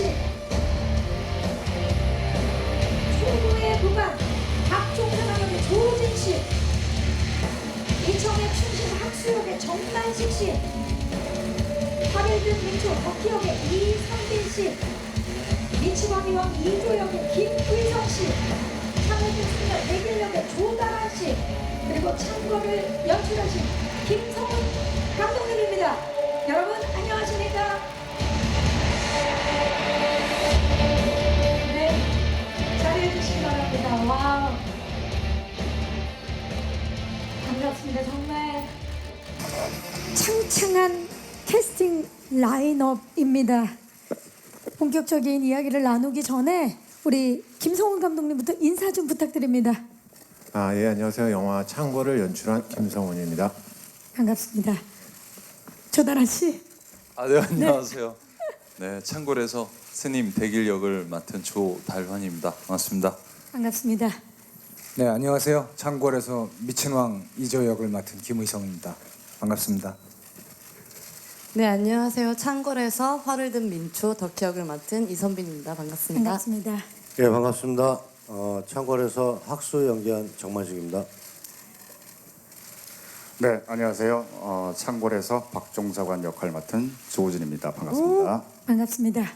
씨, 초구의 부관 박종선 역의 조진 씨, 이청의 춘신 학수 역의 정만식 씨, 화려든 민초 덕희 역의 이선빈 씨, 미치광이 왕 이조 역의 김의성 씨, 창호준 승려 백일 역의 조다란 씨, 그리고 창고를 연출하신 김성훈 감독님입니다. 여러분 안녕하십니까? 네, 자리해 주시기 바랍니다. 와우, 반갑습니다. 정말 창창한 캐스팅 라인업입니다. 본격적인 이야기를 나누기 전에 우리 김성훈 감독님부터 인사 좀 부탁드립니다. 예, 안녕하세요. 영화 창고를 연출한 김성훈입니다. 반갑습니다. 조다란 씨. 네, 안녕하세요. 네, 창궐에서 스님 백일 역을 맡은 조달환입니다. 반갑습니다. 반갑습니다. 네, 안녕하세요. 창궐에서 미친왕 이조 역을 맡은 김의성입니다. 반갑습니다. 네, 안녕하세요. 창궐에서 화를 든 민초 덕희 역을 맡은 이선빈입니다. 반갑습니다. 반갑습니다. 예, 반갑습니다. 창궐에서 학수 연기한 정만식입니다. 네, 안녕하세요. 창궐에서 박종사관 역할 맡은 조우진입니다. 반갑습니다. 반갑습니다.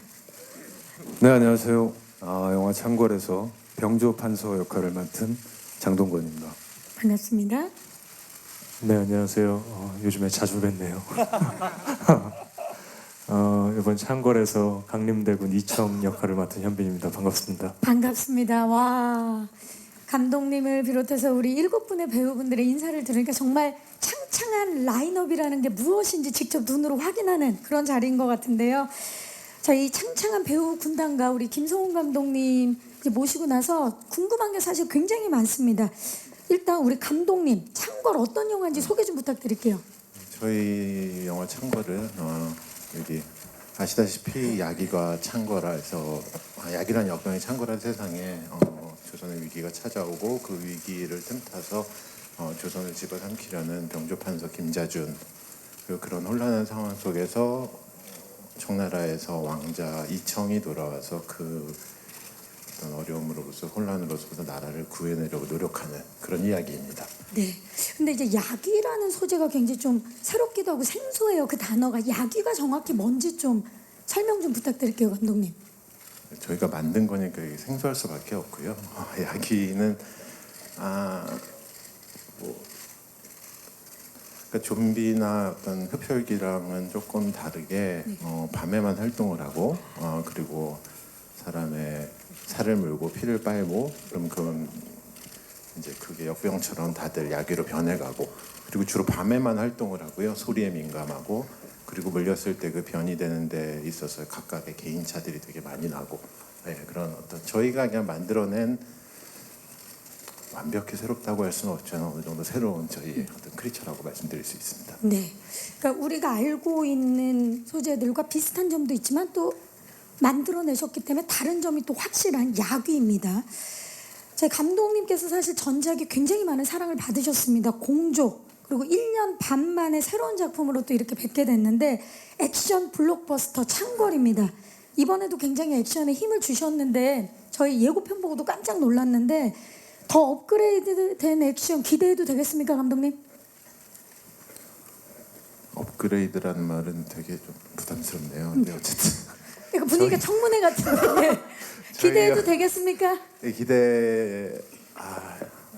네, 안녕하세요. 영화 창궐에서 병조 판서 역할을 맡은 장동건입니다. 반갑습니다. 네, 안녕하세요. 요즘에 자주 뵙네요. 이번 창궐에서 강림대군 이청 역할을 맡은 현빈입니다. 반갑습니다. 반갑습니다. 와, 감독님을 비롯해서 우리 7분의 배우분들의 인사를 들으니까 정말 창창한 라인업이라는 게 무엇인지 직접 눈으로 확인하는 그런 자리인 것 같은데요. 자, 이 창창한 배우 군단과 우리 김성훈 감독님 이제 모시고 나서 궁금한 게 사실 굉장히 많습니다. 일단 우리 감독님, 창궐 어떤 영화인지 소개 좀 부탁드릴게요. 저희 영화 창궐은 여기 아시다시피 야기가 창궐해서 야기란 역병이 창궐한 세상에 조선의 위기가 찾아오고 그 위기를 틈타서 조선을 집어삼키려는 병조판서 김자준, 그리고 그런 혼란한 상황 속에서 청나라에서 왕자 이청이 돌아와서 그 어떤 어려움으로부터 혼란으로부터 나라를 구해내려고 노력하는 그런 이야기입니다. 네. 근데 이제 야기라는 소재가 굉장히 좀 새롭기도 하고 생소해요. 그 단어가 야기가 정확히 뭔지 좀 설명 좀 부탁드릴게요, 감독님. 저희가 만든 거니까 이게 생소할 수밖에 없고요. 야기는 그러니까 좀비나 어떤 흡혈귀랑은 조금 다르게 밤에만 활동을 하고 그리고 사람의 살을 물고 피를 빨고 그럼 그건 이제 그게 역병처럼 다들 야기로 변해가고, 그리고 주로 밤에만 활동을 하고요. 소리에 민감하고, 그리고 물렸을 때 그 변이 되는 데 있어서 각각의 개인차들이 되게 많이 나고, 그런 어떤 저희가 그냥 만들어낸 완벽히 새롭다고 할 수는 없지만 어느 정도 새로운 저희의 어떤 크리처라고 말씀드릴 수 있습니다. 네. 그러니까 우리가 알고 있는 소재들과 비슷한 점도 있지만 또 만들어내셨기 때문에 다른 점이 또 확실한 야귀입니다. 제 감독님께서 사실 전작이 굉장히 많은 사랑을 받으셨습니다. 공조, 그리고 1년 반 만에 새로운 작품으로 또 이렇게 뵙게 됐는데 액션 블록버스터 창궐입니다. 이번에도 굉장히 액션에 힘을 주셨는데 저희 예고편 보고도 깜짝 놀랐는데 더 업그레이드된 액션 기대해도 되겠습니까, 감독님? 업그레이드라는 말은 되게 좀 부담스럽네요. 근데 어쨌든 그러니까 분위기가 청문회 같은데 기대해도 되겠습니까?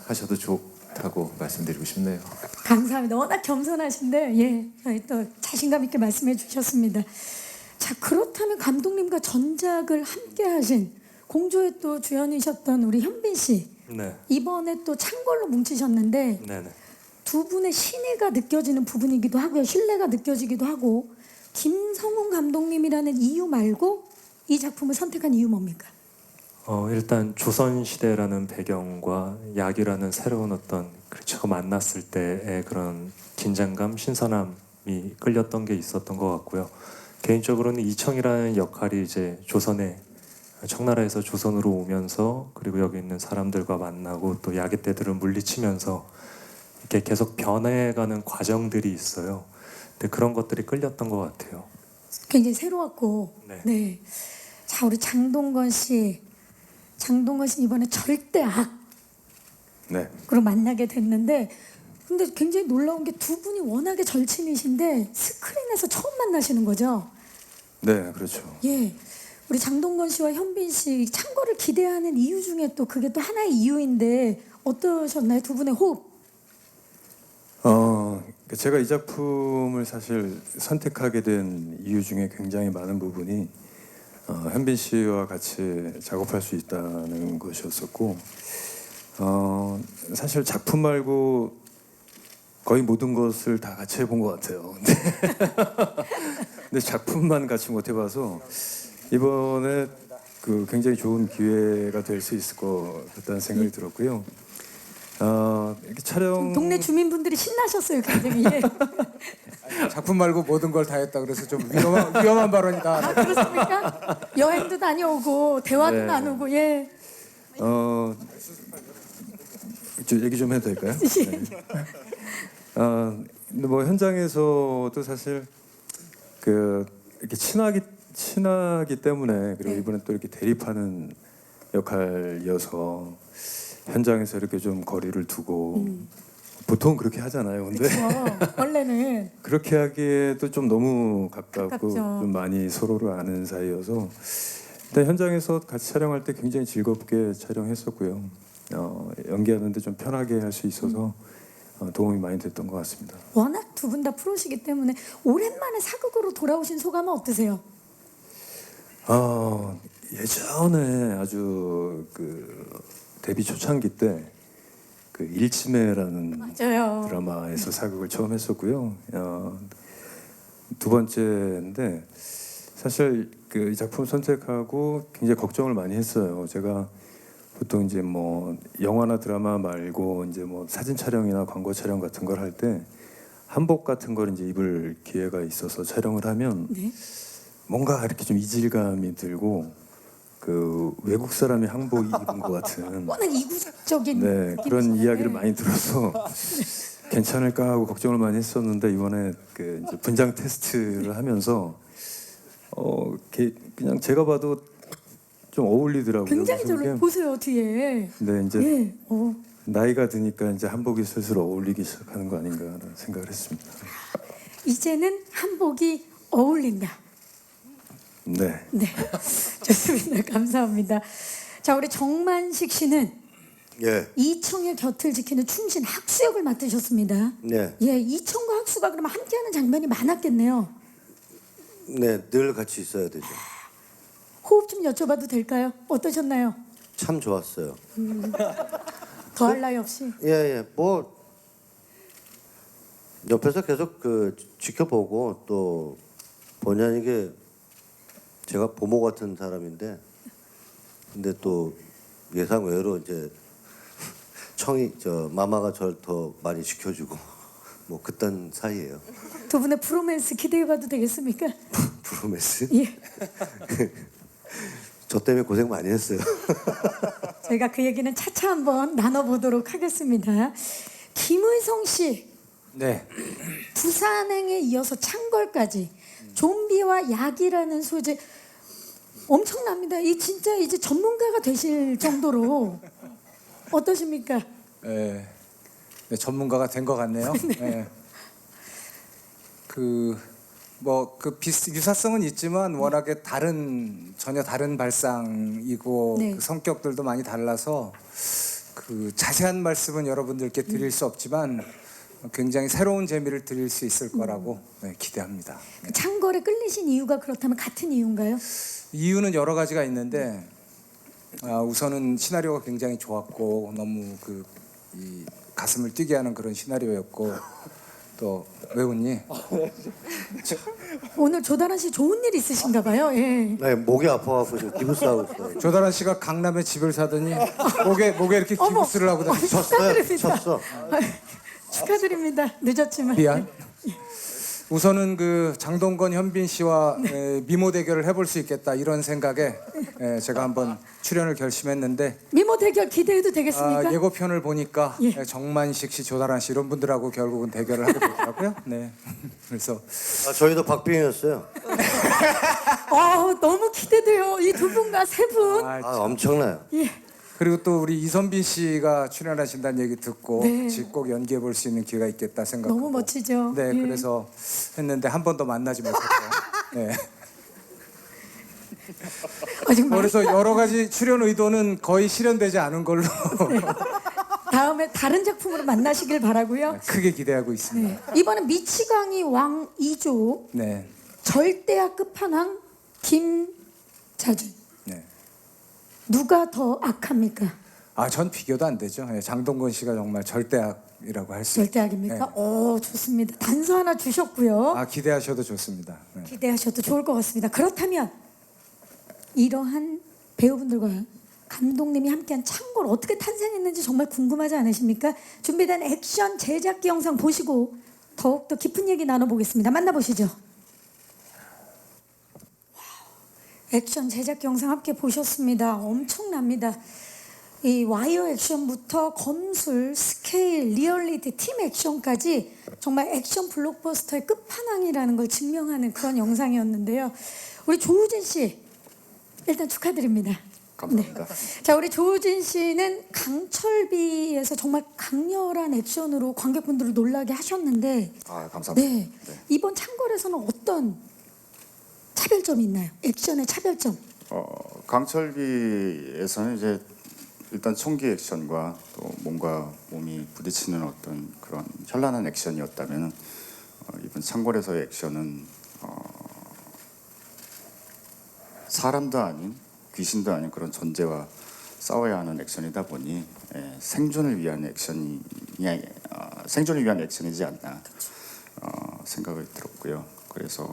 하셔도 좋다고 말씀드리고 싶네요. 감사합니다. 워낙 겸손하신데 저희 또 자신감 있게 말씀해 주셨습니다. 자, 그렇다면 감독님과 전작을 함께 하신 공조에 또 주연이셨던 우리 현빈 씨, 네, 이번에 또 창궐로 뭉치셨는데 네네. 두 분의 신의가 느껴지는 부분이기도 하고요. 신뢰가 느껴지기도 하고, 김성훈 감독님이라는 이유 말고 이 작품을 선택한 이유 뭡니까? 일단 조선 시대라는 배경과 야기라는 새로운 어떤 크리처가 만났을 때의 그런 긴장감, 신선함이 끌렸던 게 있었던 것 같고요. 개인적으로는 이청이라는 역할이 이제 청나라에서 조선으로 오면서 그리고 여기 있는 사람들과 만나고 또 야기 때들을 물리치면서 이렇게 계속 변해가는 과정들이 있어요. 근데 그런 것들이 끌렸던 것 같아요. 굉장히 새로웠고, 네. 네. 자, 우리 장동건 씨 이번에 절대 악으로 네. 만나게 됐는데, 근데 굉장히 놀라운 게 두 분이 워낙에 절친이신데 스크린에서 처음 만나시는 거죠? 네, 그렇죠. 예. 우리 장동건 씨와 현빈 씨 창거를 기대하는 이유 중에 또 그게 또 하나의 이유인데 어떠셨나요? 두 분의 호흡. 제가 이 작품을 사실 선택하게 된 이유 중에 굉장히 많은 부분이 현빈 씨와 같이 작업할 수 있다는 것이었었고, 사실 작품 말고 거의 모든 것을 다 같이 해본 것 같아요. 근데 작품만 같이 못 해봐서 이번에 그 굉장히 좋은 기회가 될 수 있을 것 같다는 생각이 들었고요. 이렇게 촬영 동네 주민분들이 신나셨어요, 굉장히. 예. 작품 말고 모든 걸 다 했다 그래서 좀 위험한 발언이다. 아, 그렇습니까? 여행도 다녀오고 대화도 네. 나누고, 예. 저 얘기 좀 해도 될까요? 네. 근데 뭐 현장에서도 사실 그 이렇게 친하기 때문에, 그리고 네. 이번에 또 이렇게 대립하는 역할이어서 현장에서 이렇게 좀 거리를 두고 보통 그렇게 하잖아요. 근데 그렇죠. 원래는 그렇게 하기에도 좀 너무 가깝고 가깝죠. 좀 많이 서로를 아는 사이여서 일단 현장에서 같이 촬영할 때 굉장히 즐겁게 촬영했었고요. 연기하는데 좀 편하게 할 수 있어서 도움이 많이 됐던 것 같습니다. 워낙 두 분 다 프로시기 때문에 오랜만에 사극으로 돌아오신 소감은 어떠세요? 예전에 아주 그 데뷔 초창기 때 그 일치매라는 맞아요. 드라마에서 사극을 처음 했었고요. 두 번째인데 사실 그 이 작품 선택하고 굉장히 걱정을 많이 했어요. 제가 보통 이제 뭐 영화나 드라마 말고 이제 뭐 사진 촬영이나 광고 촬영 같은 걸 할 때 한복 같은 걸 이제 입을 기회가 있어서 촬영을 하면 네. 뭔가 이렇게 좀 이질감이 들고 그 외국 사람이 한복 입은 것 같은 워낙 이국적인 네, 그런 느낌이잖아요. 이야기를 네. 많이 들어서 괜찮을까 하고 걱정을 많이 했었는데 이번에 그 이제 분장 테스트를 하면서 그냥 제가 봐도 좀 어울리더라고요. 굉장히 그래서 저를 그게 보세요, 뒤에. 네, 이제 예. 나이가 드니까 이제 한복이 슬슬 어울리기 시작하는 거 아닌가라는 생각을 했습니다. 이제는 한복이 어울린다. 네. 네. 좋습니다. 감사합니다. 자, 우리 정만식 씨는 예, 이청의 곁을 지키는 충신 학수 역을 맡으셨습니다. 네, 예, 이청과 학수가 그러면 함께하는 장면이 많았겠네요. 네, 늘 같이 있어야 되죠. 호흡 좀 여쭤봐도 될까요? 어떠셨나요? 참 좋았어요. 더할 나위 없이. 예, 뭐 옆에서 계속 그 지켜보고 또 본의 아니게 제가 보모 같은 사람인데, 근데 또 예상 외로 이제 마마가 저를 더 많이 지켜주고 뭐 그딴 사이예요. 두 분의 프로맨스 기대해봐도 되겠습니까? 브로메스? 예. 저 때문에 고생 많이 했어요. 저희가 그 얘기는 차차 한번 나눠보도록 하겠습니다. 김의성 씨, 네. 부산행에 이어서 창걸까지 좀비와 약이라는 소재 엄청납니다. 이 진짜 이제 전문가가 되실 정도로 어떠십니까? 네, 전문가가 된 것 같네요. 네. 유사성은 있지만 워낙에 전혀 다른 발상이고 네. 그 성격들도 많이 달라서 그 자세한 말씀은 여러분들께 드릴 수 없지만 굉장히 새로운 재미를 드릴 수 있을 거라고 기대합니다. 그 창걸에 끌리신 이유가 그렇다면 같은 이유인가요? 이유는 여러 가지가 있는데 우선은 시나리오가 굉장히 좋았고 너무 이 가슴을 뛰게 하는 그런 시나리오였고 또 왜 웃니? 오늘 조다란 씨 좋은 일 있으신가 봐요. 예. 네, 목이 아파갖고 지금 기부스하고 있어요. 조다란 씨가 강남에 집을 사더니 목에 이렇게 어머. 기부스를 하고 다니. 쳤어요, 축하드립니다. 쳤어. 축하드립니다. 늦었지만. 미안. 우선은 그 장동건, 현빈 씨와 미모 대결을 해볼 수 있겠다 이런 생각에 제가 한번 출연을 결심했는데 미모 대결 기대해도 되겠습니까? 예고편을 보니까 예. 정만식 씨, 조다란 씨 이런 분들하고 결국은 대결을 하게 되더라고요. 네. 그래서 저희도 박빙이었어요. 너무 기대돼요. 이 두 분과 세 분. 아, 엄청나요. 그리고 또 우리 이선빈 씨가 출연하신다는 얘기 듣고 네. 꼭 연기해 볼 수 있는 기회가 있겠다 생각하고 너무 멋지죠. 네, 예. 그래서 했는데 한 번도 만나지 못했고 네. 정말 그래서 여러 가지 출연 의도는 거의 실현되지 않은 걸로 다음에 다른 작품으로 만나시길 바라고요. 크게 기대하고 있습니다. 네. 이번엔 미치광이 왕 2조 네, 절대악 끝판왕 김자준. 네. 누가 더 악합니까? 전 비교도 안 되죠. 네, 장동건 씨가 정말 절대악이라고 할 수. 절대악입니까? 네. 오, 좋습니다. 단서 하나 주셨고요. 기대하셔도 좋습니다. 네. 기대하셔도 좋을 것 같습니다. 그렇다면 이러한 배우분들과 감독님이 함께한 창고를 어떻게 탄생했는지 정말 궁금하지 않으십니까? 준비된 액션 제작기 영상 보시고 더욱더 깊은 얘기 나눠보겠습니다. 만나보시죠. 액션 제작 영상 함께 보셨습니다. 엄청납니다. 이 와이어 액션부터 검술, 스케일, 리얼리티, 팀 액션까지 정말 액션 블록버스터의 끝판왕이라는 걸 증명하는 그런 영상이었는데요. 우리 조우진 씨 일단 축하드립니다. 감사합니다. 네. 자, 우리 조우진 씨는 강철비에서 정말 강렬한 액션으로 관객분들을 놀라게 하셨는데 감사합니다. 네. 이번 창궐에서는 어떤 차별점이 있나요? 액션의 차별점. 강철비에서는 이제 일단 총기 액션과 또 몸과 몸이 부딪히는 어떤 그런 현란한 액션이었다면 이번 창궐에서의 액션은 사람도 아닌 귀신도 아닌 그런 존재와 싸워야 하는 액션이다 보니 생존을 위한 액션이지 않나 생각이 들었고요. 그래서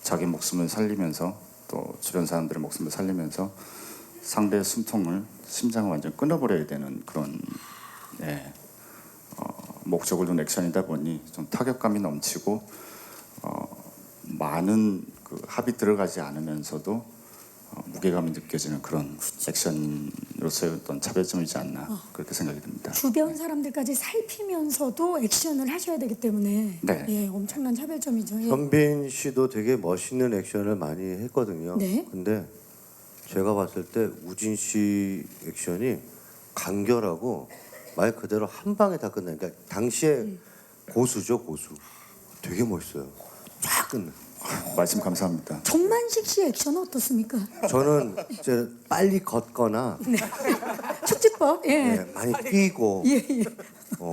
자기 목숨을 살리면서 또 주변 사람들의 목숨을 살리면서 상대의 숨통을 심장을 완전 끊어버려야 되는 그런 목적을 둔 액션이다 보니 좀 타격감이 넘치고 많은 그 합이 들어가지 않으면서도 무게감이 느껴지는 그런 액션으로서의 어떤 차별점이지 않나 그렇게 생각이 듭니다. 주변 사람들까지 살피면서도 액션을 하셔야 되기 때문에 네. 예, 엄청난 차별점이죠. 예. 현빈 씨도 되게 멋있는 액션을 많이 했거든요. 네. 근데 제가 봤을 때 우진 씨 액션이 간결하고 말 그대로 한 방에 다 끝나요. 그러니까 당시에 고수죠, 고수. 되게 멋있어요. 쫙 끝나. 말씀 감사합니다. 정만식 씨 액션은 어떻습니까? 저는 이제 빨리 걷거나 축지법. 예. 많이 뛰고 예, 예.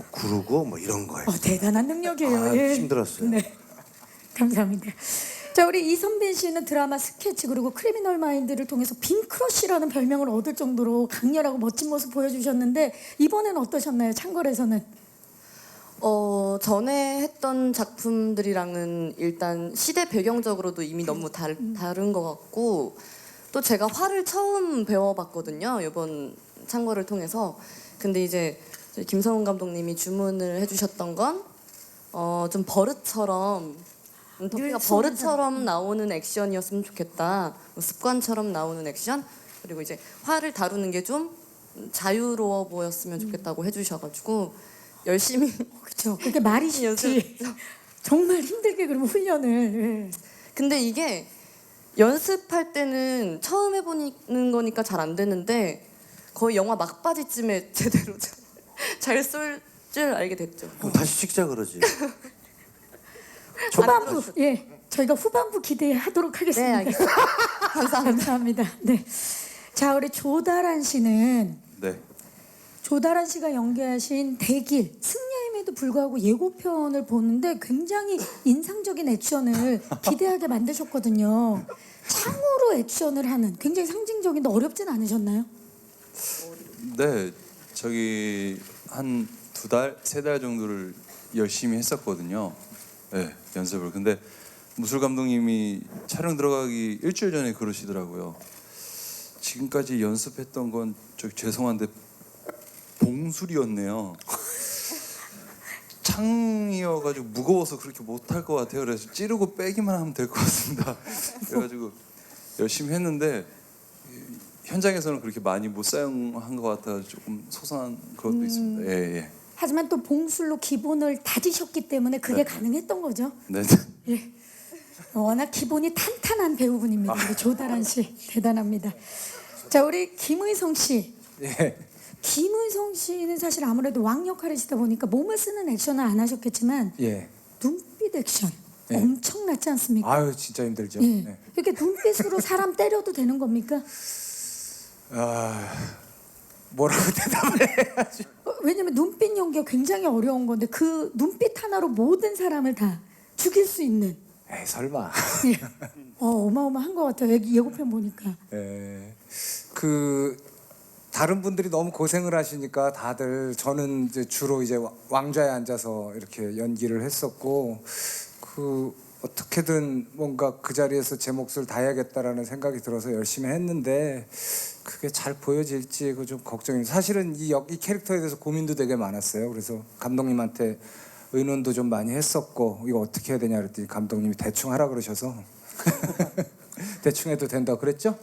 구르고 뭐 이런 거예요. 대단한 능력이에요. 예. 힘들었어요. 네. 감사합니다. 자, 우리 이선빈 씨는 드라마 스케치 그리고 크리미널 마인드를 통해서 빈크러쉬라는 별명을 얻을 정도로 강렬하고 멋진 모습 보여주셨는데 이번에는 어떠셨나요? 창궐에서는? 전에 했던 작품들이랑은 일단 시대 배경적으로도 이미 너무 다른 것 같고 또 제가 화를 처음 배워봤거든요. 이번 창궐을 통해서. 근데 이제 김성훈 감독님이 주문을 해주셨던 건 좀 버릇처럼 덕기가 버릇처럼 나오는 액션이었으면 좋겠다. 습관처럼 나오는 액션. 그리고 이제 화를 다루는 게 좀 자유로워 보였으면 좋겠다고 해주셔가지고 열심히 그렇죠. 그게 말이 쉽지. 정말 힘들게 그러면 훈련을. 예. 근데 이게 연습할 때는 처음 해보는 거니까 잘 안 되는데 거의 영화 막바지쯤에 제대로 잘 쏠 줄 알게 됐죠. 그럼 다시 찍자 그러지. 후반부. 예. 저희가 후반부 기대하도록 하겠습니다. 네, 알겠습니다. 감사합니다. 네. 자, 우리 조다란 씨는 네. 조다란 씨가 연기하신 대길 승려임에도 불구하고 예고편을 보는데 굉장히 인상적인 액션을 기대하게 만드셨거든요. 창으로 액션을 하는 굉장히 상징적인데 어렵진 않으셨나요? 네, 저기 한 2달, 3달 정도를 열심히 했었거든요. 네, 연습을. 근데 무술 감독님이 촬영 들어가기 일주일 전에 그러시더라고요. 지금까지 연습했던 건 죄송한데 봉술이었네요. 창이어가지고 무거워서 그렇게 못할 것 같아요. 그래서 찌르고 빼기만 하면 될 것 같습니다. 그래가지고 열심히 했는데 현장에서는 그렇게 많이 못 사용한 것 같아서 조금 소소한 것도 있습니다. 예. 하지만 또 봉술로 기본을 다지셨기 때문에 그게 네. 가능했던 거죠. 네. 예. 워낙 기본이 탄탄한 배우분입니다. 우리 조다란 씨 대단합니다. 자, 우리 김의성 씨. 예. 김의성 씨는 사실 아무래도 왕 역할이시다 보니까 몸을 쓰는 액션을 안 하셨겠지만 예. 눈빛 액션 예. 엄청났지 않습니까? 아유 진짜 힘들죠. 예. 네. 이렇게 눈빛으로 사람 때려도 되는 겁니까? 아 뭐라고 대답을 해야지. 왜냐면 눈빛 연기가 굉장히 어려운 건데 그 눈빛 하나로 모든 사람을 다 죽일 수 있는 에이 설마. 예. 어마어마한 것 같아요. 예고편 보니까. 예. 그 다른 분들이 너무 고생을 하시니까 다들 저는 이제 주로 이제 왕좌에 앉아서 이렇게 연기를 했었고 그 어떻게든 뭔가 그 자리에서 제 몫을 다해야겠다라는 생각이 들어서 열심히 했는데 그게 잘 보여질지 그 좀 걱정입니다. 사실은 이 캐릭터에 대해서 고민도 되게 많았어요. 그래서 감독님한테 의논도 좀 많이 했었고 이거 어떻게 해야 되냐 그랬더니 감독님이 대충 하라 그러셔서 대충 해도 된다고 그랬죠?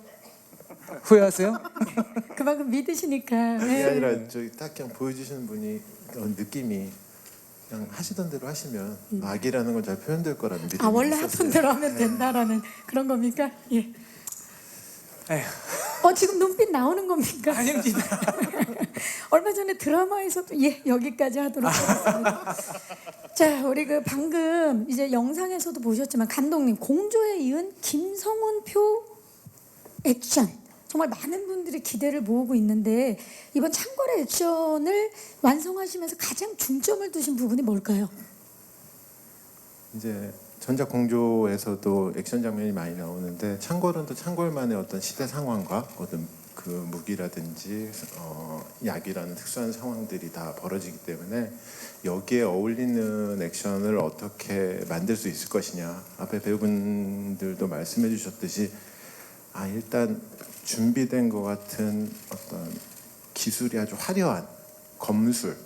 후회하세요? 그만큼 믿으시니까. 그게 예. 아니라 저기 딱 그냥 보여주시는 분이 느낌이 그냥 하시던 대로 하시면 악이라는 건 잘 표현될 거라는 믿음이 아, 원래 있었어요. 하던 대로 하면 된다라는 그런 겁니까? 예. 에휴. 지금 눈빛 나오는 겁니까? 아닙니다. 얼마 전에 드라마에서도 여기까지 하도록 하겠습니다. 자, 우리 그 방금 이제 영상에서도 보셨지만 감독님 공조에 이은 김성훈표 액션 정말 많은 분들이 기대를 모으고 있는데 이번 창궐의 액션을 완성하시면서 가장 중점을 두신 부분이 뭘까요? 이제 전작 공조에서도 액션 장면이 많이 나오는데 창궐은 또 창궐만의 어떤 시대 상황과 어떤 그 무기라든지 약이라는 특수한 상황들이 다 벌어지기 때문에 여기에 어울리는 액션을 어떻게 만들 수 있을 것이냐. 앞에 배우분들도 말씀해 주셨듯이 일단 준비된 것 같은 어떤 기술이 아주 화려한 검술,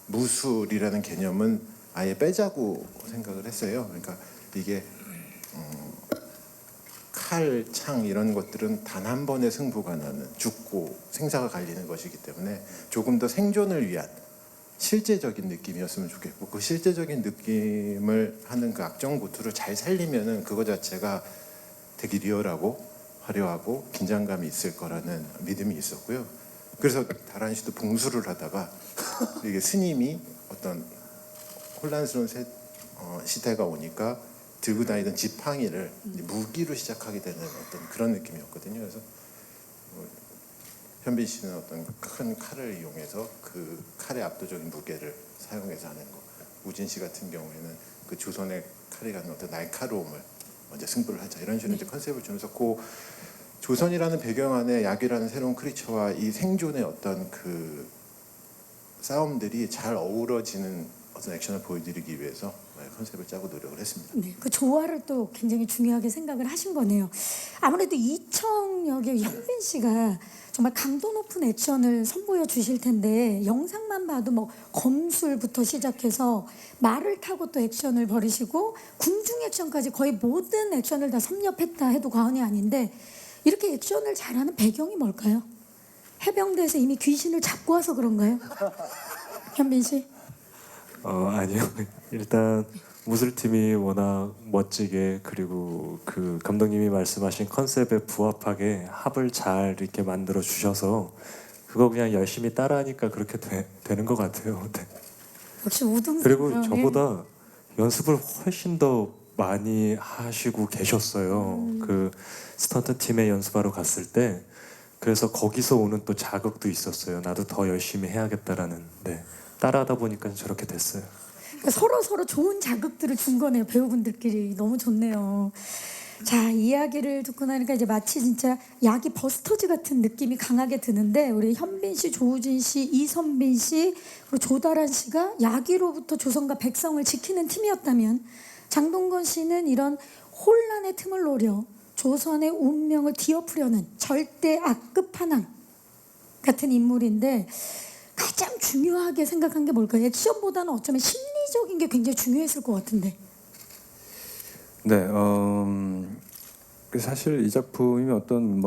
무술이라는 개념은 아예 빼자고 생각을 했어요. 그러니까 이게 칼, 창 이런 것들은 단 한 번의 승부가 나는 죽고 생사가 갈리는 것이기 때문에 조금 더 생존을 위한 실제적인 느낌이었으면 좋겠고 그 실제적인 느낌을 하는 그 악정구투를 잘 살리면은 그거 자체가 되게 리얼하고 화려하고 긴장감이 있을 거라는 믿음이 있었고요. 그래서 다란 씨도 봉수를 하다가 이게 스님이 어떤 혼란스러운 시대가 오니까 들고 다니던 지팡이를 무기로 시작하게 되는 어떤 그런 느낌이었거든요. 그래서 현빈 씨는 어떤 큰 칼을 이용해서 그 칼의 압도적인 무게를 사용해서 하는 거. 우진 씨 같은 경우에는 그 조선의 칼이 갖는 어떤 날카로움을 먼저 승부를 하자 이런 식으로 이제 컨셉을 주면서 그 조선이라는 배경 안에 약이라는 새로운 크리처와 이 생존의 어떤 그 싸움들이 잘 어우러지는 어떤 액션을 보여드리기 위해서 컨셉을 짜고 노력을 했습니다. 네, 그 조화를 또 굉장히 중요하게 생각을 하신 거네요. 아무래도 이청 역의 현빈 씨가 정말 강도 높은 액션을 선보여 주실 텐데 영상만 봐도 뭐 검술부터 시작해서 말을 타고 또 액션을 벌이시고 궁중 액션까지 거의 모든 액션을 다 섭렵했다 해도 과언이 아닌데 이렇게 액션을 잘하는 배경이 뭘까요? 해병대에서 이미 귀신을 잡고 와서 그런가요? 현빈 씨? 아니요. 일단 무술팀이 워낙 멋지게 그리고 그 감독님이 말씀하신 컨셉에 부합하게 합을 잘 이렇게 만들어 주셔서 그거 그냥 열심히 따라하니까 그렇게 되는 것 같아요. 네. 역시 우등산. 그리고 저보다 연습을 훨씬 더 많이 하시고 계셨어요. 그 스턴트 팀에 연습하러 갔을 때 그래서 거기서 오는 또 자극도 있었어요. 나도 더 열심히 해야겠다라는. 네. 따라하다 보니까 저렇게 됐어요. 그러니까 서로 좋은 자극들을 준 거네요. 배우분들끼리 너무 좋네요. 자, 이야기를 듣고 나니까 이제 마치 진짜 야기 버스터즈 같은 느낌이 강하게 드는데 우리 현빈 씨, 조우진 씨, 이선빈 씨 그리고 조다란 씨가 야기로부터 조선과 백성을 지키는 팀이었다면 장동건 씨는 이런 혼란의 틈을 노려 조선의 운명을 뒤엎으려는 절대 악급한왕 같은 인물인데 가장 중요하게 생각한 게 뭘까요? 액션보다는 어쩌면 심리적인 게 굉장히 중요했을 것 같은데. 네, 사실 이 작품이 어떤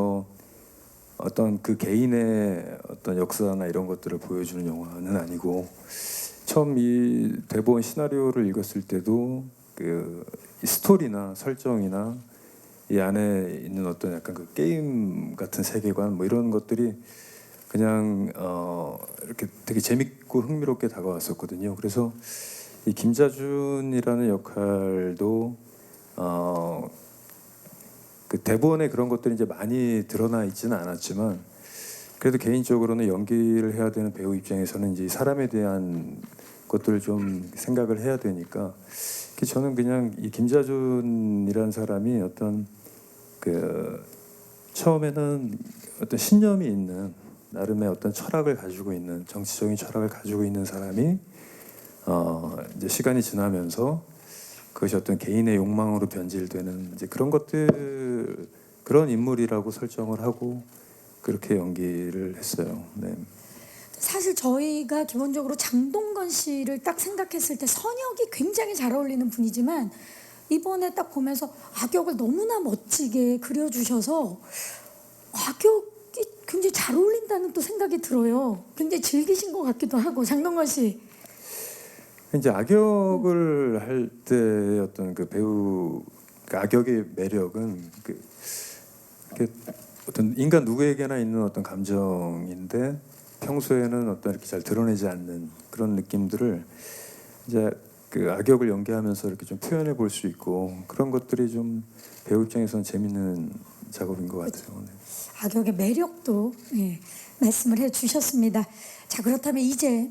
그 개인의 어떤 역사나 이런 것들을 보여주는 영화는 아니고 처음 이 대본 시나리오를 읽었을 때도 그 스토리나 설정이나 이 안에 있는 어떤 약간 그 게임 같은 세계관 뭐 이런 것들이 그냥 이렇게 되게 재밌고 흥미롭게 다가왔었거든요. 그래서 이 김자준이라는 역할도 그 대본에 그런 것들이 이제 많이 드러나 있지는 않았지만 그래도 개인적으로는 연기를 해야 되는 배우 입장에서는 이제 사람에 대한 것들을 좀 생각을 해야 되니까 저는 그냥 이 김자준이라는 사람이 어떤 그 처음에는 어떤 신념이 있는 나름의 어떤 철학을 가지고 있는 정치적인 철학을 가지고 있는 사람이 이제 시간이 지나면서 그것이 어떤 개인의 욕망으로 변질되는 이제 그런 것들 그런 인물이라고 설정을 하고 그렇게 연기를 했어요. 네. 사실 저희가 기본적으로 장동건 씨를 딱 생각했을 때 선역이 굉장히 잘 어울리는 분이지만 이번에 딱 보면서 악역을 너무나 멋지게 그려주셔서 악역이 굉장히 잘 어울린다는 또 생각이 들어요. 굉장히 즐기신 것 같기도 하고 장동건 씨. 이제 악역을 할 때 어떤 그 배우 그 악역의 매력은 이렇게 어떤 인간 누구에게나 있는 어떤 감정인데 평소에는 어떤 이렇게 잘 드러내지 않는 그런 느낌들을 이제 그 악역을 연기하면서 이렇게 좀 표현해 볼 수 있고 그런 것들이 좀 배우 입장에서는 재밌는 작업인 것 같아요. 네. 악역의 매력도 말씀을 해주셨습니다. 자, 그렇다면 이제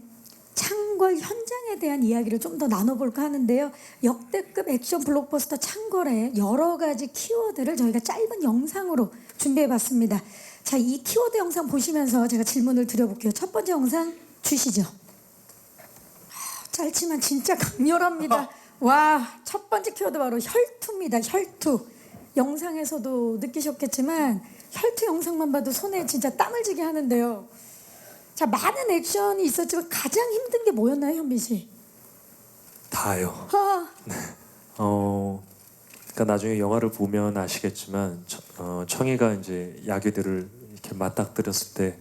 창궐 현장에 대한 이야기를 좀 더 나눠볼까 하는데요. 역대급 액션 블록버스터 창궐의 여러 가지 키워드를 저희가 짧은 영상으로 준비해봤습니다. 자, 이 키워드 영상 보시면서 제가 질문을 드려볼게요. 첫 번째 영상 주시죠. 짧지만 진짜 강렬합니다. 와, 첫 번째 키워드 바로 혈투입니다. 혈투. 영상에서도 느끼셨겠지만 혈투 영상만 봐도 손에 진짜 땀을 쥐게 하는데요. 자, 많은 액션이 있었지만 가장 힘든 게 뭐였나요, 현빈 씨? 다요. 아, 그러니까 나중에 영화를 보면 아시겠지만 청이가 이제 야기들을 이렇게 맞닥뜨렸을 때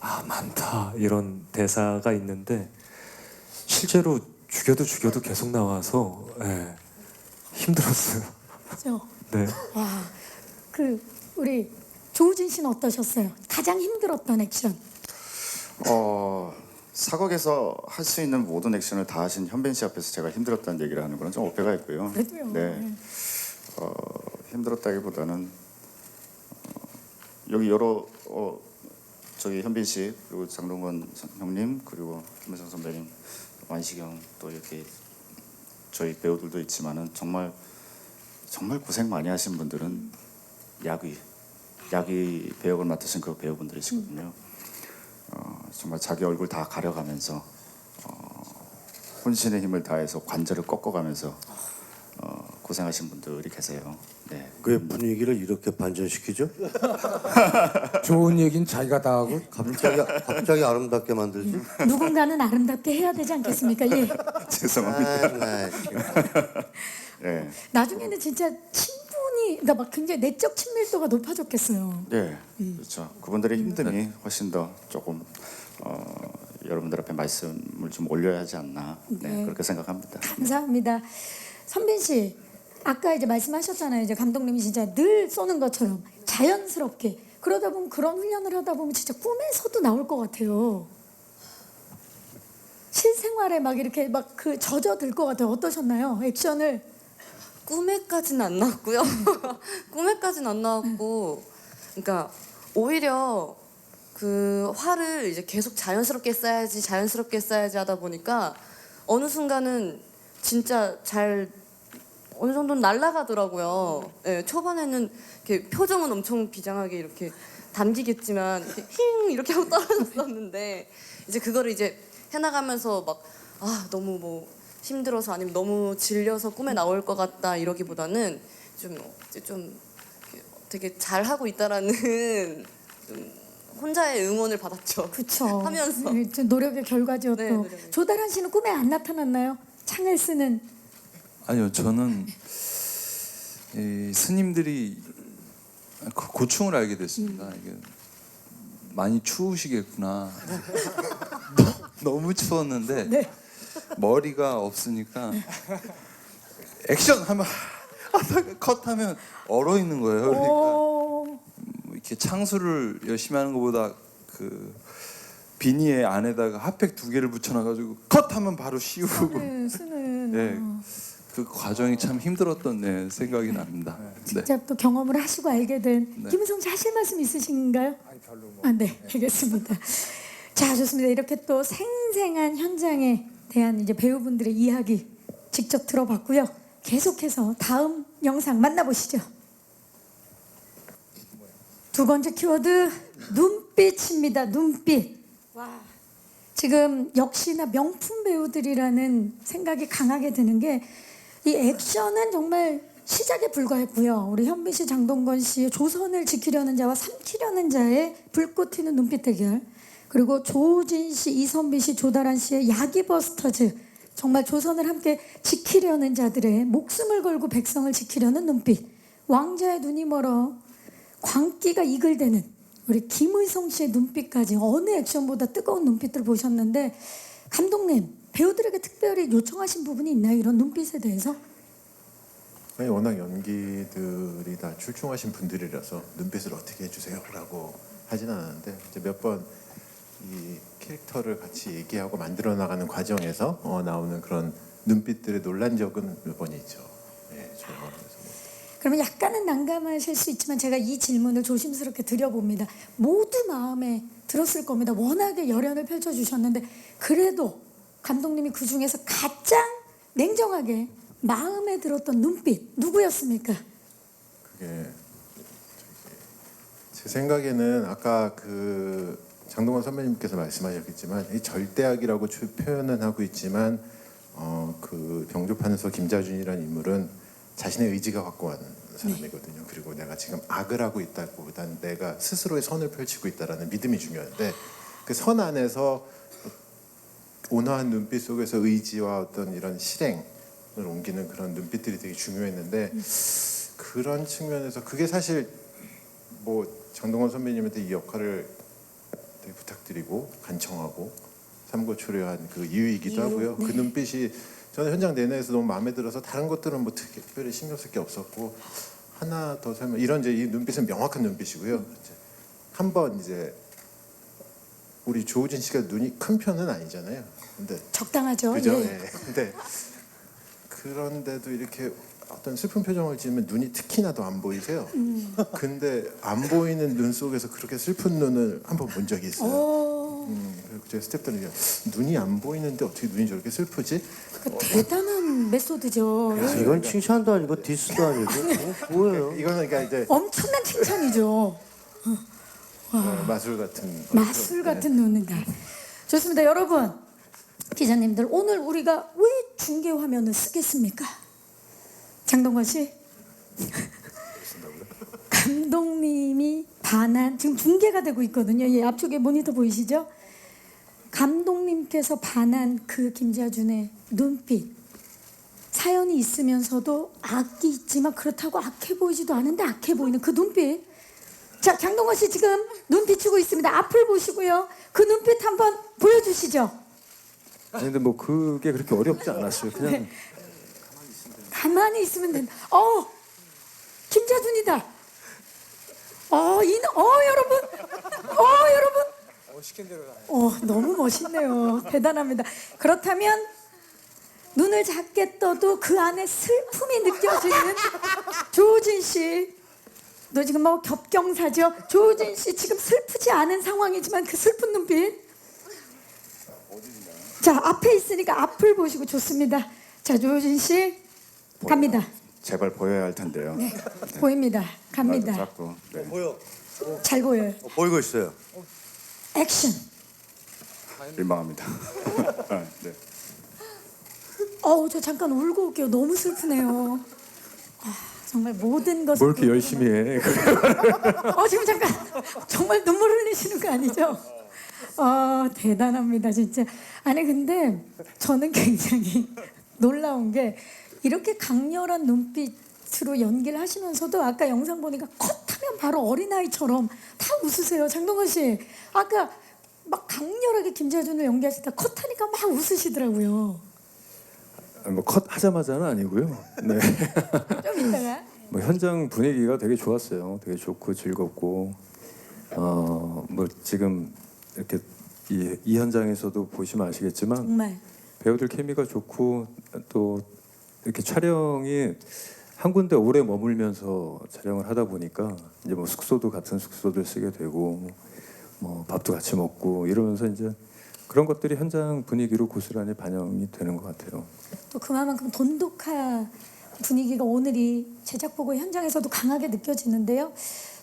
아 많다 이런 대사가 있는데 실제로 죽여도 계속 나와서 힘들었어요. 그죠? 네. 와, 우리 조우진 씨는 어떠셨어요? 가장 힘들었던 액션. 사극에서 할 수 있는 모든 액션을 다 하신 현빈 씨 앞에서 제가 힘들었다는 얘기를 하는 건 좀 오해가 있고요. 그래도요. 네. 힘들었다기보다는 여기 여러 저기 현빈 씨 그리고 장동건 형님 그리고 김혜성 선배님 완식형 또 이렇게 저희 배우들도 있지만은 정말 고생 많이 하신 분들은 야귀 배역을 맡으신 그 배우분들이시거든요. 정말 자기 얼굴 다 가려가면서 혼신의 힘을 다해서 관절을 꺾어가면서 고생하신 분들이 계세요. 네. 왜 분위기를 이렇게 반전시키죠? 좋은 얘기는 자기가 다 하고 갑자기 아름답게 만들지? 누군가는 아름답게 해야 되지 않겠습니까? 예. 죄송합니다. 네. 나중에는 진짜 친분이, 그러니까 막 굉장히 내적 친밀도가 높아졌겠어요. 네, 그렇죠. 그분들의 힘듦이 훨씬 더 조금 여러분들 앞에 말씀을 좀 올려야 하지 않나 네. 그렇게 생각합니다. 감사합니다. 선빈 씨, 아까 이제 말씀하셨잖아요. 이제 감독님이 진짜 늘 쏘는 것처럼 자연스럽게 그러다 보면 그런 훈련을 하다 보면 진짜 꿈에서도 나올 것 같아요. 실생활에 막 이렇게 막 그 젖어들 것 같아요. 어떠셨나요? 액션을. 꿈에까지는 안 나왔고요. 꿈에까지는 안 나왔고, 그러니까 오히려 그 화를 이제 계속 자연스럽게 써야지 하다 보니까 어느 순간은 진짜 잘 어느 정도는 날아가더라고요. 네, 초반에는 이렇게 표정은 엄청 비장하게 이렇게 담기겠지만 힝 이렇게 하고 떨어졌었는데 이제 그거를 이제 해나가면서 막 너무 뭐 힘들어서 아니면 너무 질려서 꿈에 나올 것 같다 이러기보다는 좀 되게 잘 하고 있다라는 좀 혼자의 응원을 받았죠. 그렇죠. 하면서 노력의 결과죠. 네, 또 노력의 조다란 씨는 꿈에 안 나타났나요? 창을 쓰는. 아니요, 저는 이 스님들이 고충을 알게 됐습니다. 이게 많이 추우시겠구나. 너무 추웠는데 네. 머리가 없으니까 액션 하면 하다가 컷하면 얼어 있는 거예요. 그러니까 오, 이렇게 창수를 열심히 하는 것보다 그 비니의 안에다가 핫팩 2개를 붙여놔가지고 컷하면 바로 씌우고 쓰는. 네, 그 과정이 참 힘들었던 생각이 납니다. 네. 직접 또 경험을 하시고 알게 된 네. 김은성 씨 하실 말씀 있으신가요? 아니 별로 뭐. 아, 네, 알겠습니다. 자, 좋습니다. 이렇게 또 생생한 현장에 대한 이제 배우분들의 이야기 직접 들어봤고요. 계속해서 다음 영상 만나보시죠. 두 번째 키워드 눈빛입니다. 눈빛. 와. 지금 역시나 명품 배우들이라는 생각이 강하게 드는 게 이 액션은 정말 시작에 불과했고요. 우리 현빈 씨, 장동건 씨의 조선을 지키려는 자와 삼키려는 자의 불꽃 튀는 눈빛 대결, 그리고 조우진 씨, 이선비 씨, 조다란 씨의 야기버스터즈, 정말 조선을 함께 지키려는 자들의 목숨을 걸고 백성을 지키려는 눈빛, 왕자의 눈이 멀어 광기가 이글대는 우리 김의성 씨의 눈빛까지 어느 액션보다 뜨거운 눈빛들 보셨는데, 감독님 배우들에게 특별히 요청하신 부분이 있나요? 이런 눈빛에 대해서? 아니, 워낙 연기들이 다 출중하신 분들이라서 눈빛을 어떻게 해주세요라고 하진 않았는데 이제 몇 번 이 캐릭터를 같이 얘기하고 만들어 나가는 과정에서 나오는 그런 눈빛들의 놀란 적은 몇 번 있죠. 네, 저는 그러면 약간은 난감하실 수 있지만 제가 이 질문을 조심스럽게 드려봅니다. 모두 마음에 들었을 겁니다. 워낙에 열연을 펼쳐주셨는데 그래도 감독님이 그 중에서 가장 냉정하게 마음에 들었던 눈빛 누구였습니까? 그게 제 생각에는 아까 그 장동건 선배님께서 말씀하셨겠지만 이 절대악이라고 표현은 하고 있지만 그 병조판에서 김자준이라는 인물은 자신의 의지가 갖고 가는 사람이거든요. 그리고 내가 지금 악을 하고 있다기보다는 내가 스스로의 선을 펼치고 있다라는 믿음이 중요한데 그 선 안에서 온화한 눈빛 속에서 의지와 어떤 이런 실행을 옮기는 그런 눈빛들이 되게 중요했는데 그런 측면에서 그게 사실 뭐 장동건 선배님한테 이 역할을 되게 부탁드리고 간청하고 삼고초려한 그 이유이기도 하고요. 네. 그 눈빛이 저는 현장 내내에서 너무 마음에 들어서 다른 것들은 뭐 특별히 신경 쓸 게 없었고 하나 더 설명 이런 이제 이 눈빛은 명확한 눈빛이고요. 한번 이제 우리 조우진 씨가 눈이 큰 편은 아니잖아요. 근데 적당하죠. 그죠? 예. 예. 근데 그런데도 이렇게 어떤 슬픈 표정을 지으면 눈이 특히나 더 안 보이세요. 근데 안 보이는 눈 속에서 그렇게 슬픈 눈을 한번 본 적이 있어요. 그리고 제 스태프들이 눈이 안 보이는데 어떻게 눈이 저렇게 슬프지? 그러니까 대단한 메소드죠. 야, 이건 칭찬도 아니고 디스도 아니고 뭐예요? 이거는 그러니까 이제 엄청난 칭찬이죠. 마술 같은 마술 같은 눈인가. 좋습니다. 여러분, 기자님들, 오늘 우리가 왜 중계 화면을 쓰겠습니까? 장동건 씨, 감독님이 반한, 지금 중계가 되고 있거든요. 예, 앞쪽에 모니터 보이시죠? 감독님께서 반한 그 김자준의 눈빛, 사연이 있으면서도 악이 있지만 그렇다고 악해 보이지도 않은데 악해 보이는 그 눈빛. 자, 장동건 씨 지금 눈 비추고 있습니다. 앞을 보시고요. 그 눈빛 한번 보여주시죠. 아니 근데 뭐 그게 그렇게 어렵지 않았어요. 그냥 네. 가만히 있으면 된다. 김자준이다. 여러분. 여러분. 시킨 대로 다. 너무 멋있네요. 대단합니다. 그렇다면 눈을 작게 떠도 그 안에 슬픔이 느껴지는 조우진 씨. 너 지금 뭐 겹경사죠? 조우진 씨 지금 슬프지 않은 상황이지만 그 슬픈 눈빛. 자, 앞에 있으니까 앞을 보시고 좋습니다. 자, 조우진 씨 갑니다. 제발 보여야 할 텐데요. 네, 보입니다. 갑니다. 자꾸 네. 보여. 잘 보여요. 보이고 있어요. 액션. 민망합니다. 네. 저 잠깐 울고 올게요. 너무 슬프네요. 정말 모든 것을 뭘 이렇게 열심히 해? 지금 잠깐 정말 눈물 흘리시는 거 아니죠? 대단합니다 진짜. 아니 근데 저는 굉장히 놀라운 게 이렇게 강렬한 눈빛으로 연기를 하시면서도 아까 영상 보니까 컷하면 바로 어린아이처럼 다 웃으세요. 장동건 씨 아까 막 강렬하게 김자준을 연기하실 때 컷하니까 막 웃으시더라고요. 뭐 컷 하자마자는 아니고요. 네. 좀 이따가. 뭐 현장 분위기가 되게 좋았어요. 되게 좋고 즐겁고 뭐 지금 이렇게 이 현장에서도 보시면 아시겠지만 정말 배우들 케미가 좋고 또 이렇게 촬영이 한 군데 오래 머물면서 촬영을 하다 보니까 이제 뭐 숙소도 같은 숙소를 쓰게 되고 뭐 밥도 같이 먹고 이러면서 이제 그런 것들이 현장 분위기로 고스란히 반영이 되는 것 같아요. 또 그만큼 돈독한 분위기가 오늘 이 제작 보고 현장에서도 강하게 느껴지는데요.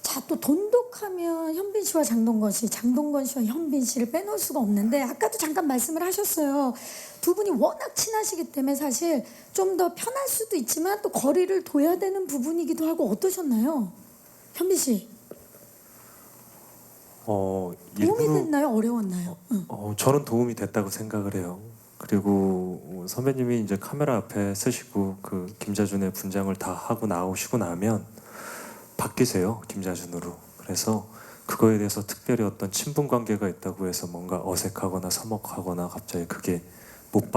자, 또 돈독하면 현빈 씨와 장동건 씨, 장동건 씨와 현빈 씨를 빼놓을 수가 없는데 아까도 잠깐 말씀을 하셨어요. 두 분이 워낙 친하시기 때문에 사실 좀 더 편할 수도 있지만 또 거리를 둬야 되는 부분이기도 하고 어떠셨나요? 현빈 씨, 도움이 일부러 됐나요? 어려웠나요? 응. 저는 도움이 됐다고 생각을 해요. 그리고 선배님이 이제 카메라 앞에 서시고 그 김자준의 분장을 다 하고 나오시고 나면 바뀌세요, 김자준으로. 그래서 그거에 대해서 특별히 어떤 친분 관계가 있다고 해서 뭔가 어색하거나 서먹하거나 갑자기 그게 못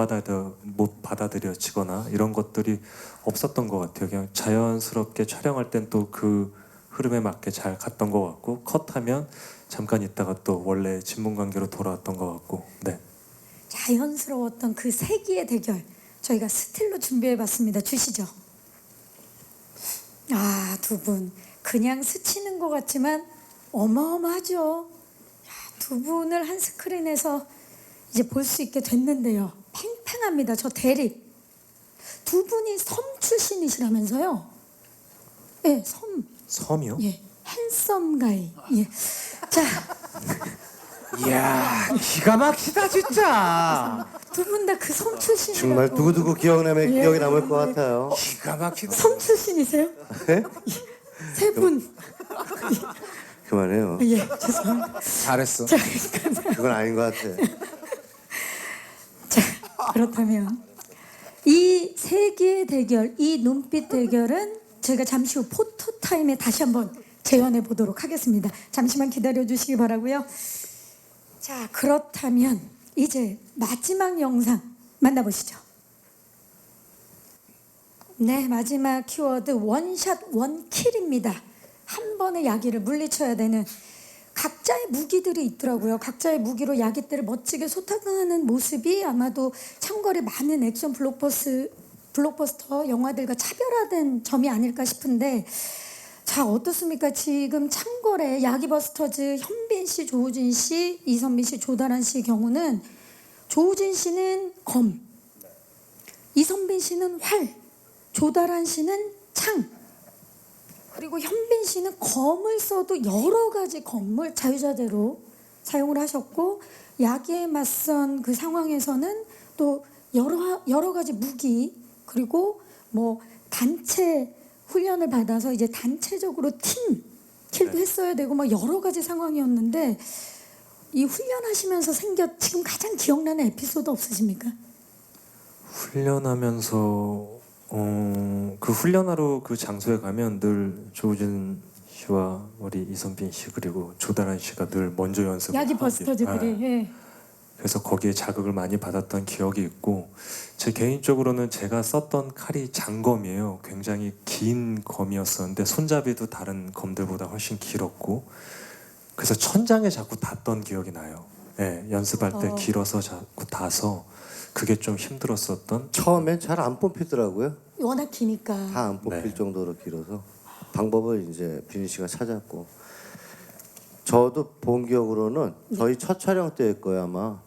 받아들여지거나 이런 것들이 없었던 것 같아요. 그냥 자연스럽게 촬영할 땐 또 그 흐름에 맞게 잘 갔던 것 같고 컷하면 잠깐 있다가 또 원래 친분 관계로 돌아왔던 것 같고. 네. 자연스러웠던 그 세기의 대결 저희가 스틸로 준비해봤습니다. 주시죠. 아, 두 분 그냥 스치는 것 같지만 어마어마하죠. 두 분을 한 스크린에서 이제 볼 수 있게 됐는데요. 팽팽합니다. 저 대립. 두 분이 섬 출신이시라면서요? 예, 섬이요? 예, 핸섬 가이. 예. 자, 이야 기가 막히다 진짜. 두 분 다 그 섬 출신이라고. 정말 두고두고 기억이 남을 것 같아요. 기가 막히다. 섬 출신이세요? 네? 세 분. 그만해요. 예, 죄송합니다. 잘했어. 자, 그건 아닌 것 같아. 자, 그렇다면 이 세계의 대결, 이 눈빛 대결은 제가 잠시 후 포토 타임에 다시 한번 재현해 보도록 하겠습니다. 잠시만 기다려 주시기 바라고요. 자, 그렇다면 이제 마지막 영상 만나보시죠. 네, 마지막 키워드 원샷 원킬입니다. 한 번에 야기를 물리쳐야 되는 각자의 무기들이 있더라고요. 각자의 무기로 야기때를 멋지게 소탕하는 모습이 아마도 창궐의 많은 액션 블록버스터 영화들과 차별화된 점이 아닐까 싶은데, 자, 어떻습니까? 지금 창궐의 야기버스터즈 현빈 씨, 조우진 씨, 이선빈 씨, 조다란 씨의 경우는 조우진 씨는 검, 이선빈 씨는 활, 조다란 씨는 창, 그리고 현빈 씨는 검을 써도 여러 가지 검을 자유자재로 사용을 하셨고, 야기에 맞선 그 상황에서는 또 여러 가지 무기, 그리고 뭐 단체 훈련을 받아서 이제 단체적으로 킬도 했어야 되고 뭐 여러 가지 상황이었는데, 이 훈련하시면서 지금 가장 기억나는 에피소드 없으십니까? 훈련하면서 그 훈련하러 그 장소에 가면 늘 조우진 씨와 우리 이선빈 씨 그리고 조다란 씨가 늘 먼저 연습을 야기 하기- 버스터즈들이. 네. 예. 그래서 거기에 자극을 많이 받았던 기억이 있고, 제 개인적으로는 제가 썼던 칼이 장검이에요. 굉장히 긴 검이었었는데 손잡이도 다른 검들보다 훨씬 길었고, 그래서 천장에 자꾸 닿던 기억이 나요. 예, 연습할 때 길어서 자꾸 닿아서 그게 좀 힘들었었던. 처음엔 잘 안 뽑히더라고요. 워낙 기니까. 다 안 뽑힐 네. 정도로 길어서 방법을 이제 비니 씨가 찾았고, 저도 본 기억으로는 저희 첫 촬영 때일 거예요 아마.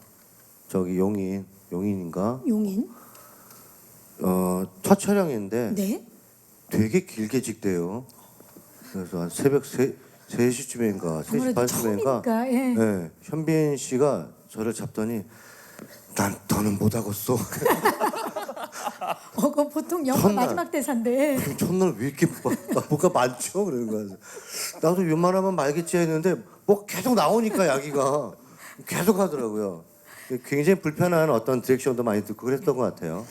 저기 용인인가? 용인. 첫 촬영인데 네. 되게 길게 찍대요. 그래서 한 새벽 3시쯤인가 3시 아무래도 반쯤인가 처음이니까. 예. 네, 현빈 씨가 저를 잡더니 난 더는 못하겠어. 그거 보통 영화 첫날. 마지막 대사인데. 그럼 첫날 왜 이렇게 뭐가 많죠? 그러는 거야. 나도 웬만하면 말겠지 했는데 뭐 계속 나오니까 야기가 계속 하더라고요. 굉장히 불편한 어떤 디렉션도 많이 듣고 그랬던 것 같아요.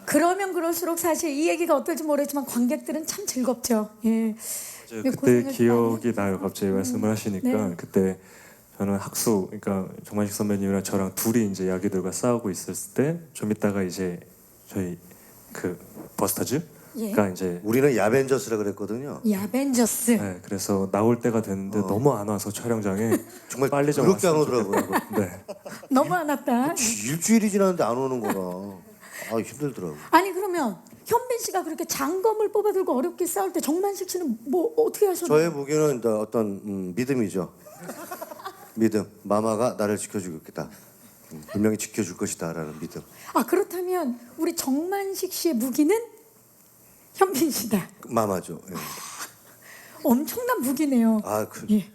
그러면 그럴수록 사실 이 얘기가 어떨지 모르겠지만 관객들은 참 즐겁죠. 예. 맞아요. 왜 그때 고생을 기억이 나요. 갑자기 말씀을 하시니까. 네. 그때 저는 학수, 그러니까 정만식 선배님이랑 저랑 둘이 이제 야기들과 싸우고 있었을 때 좀 이따가 이제 저희 그 버스터즈가 예. 이제 우리는 야벤져스라 그랬거든요. 야벤져스. 네, 그래서 나올 때가 됐는데 너무 안 와서 촬영장에 정말 빨리 좀 그렇게 안 왔으면 오더라고요. 좋겠다고. 네. 너무 안 왔다. 일주일이 지났는데 안 오는 거라. 아 힘들더라고. 아니 그러면 현빈 씨가 그렇게 장검을 뽑아들고 어렵게 싸울 때 정만식 씨는 뭐 어떻게 하셨나요? 저의 무기는 이제 어떤 믿음이죠. 믿음. 마마가 나를 지켜주겠다. 분명히 지켜줄 것이다라는 믿음. 아 그렇다면 우리 정만식 씨의 무기는 현빈 씨다. 마마죠. 예. 엄청난 무기네요. 아 그. 예.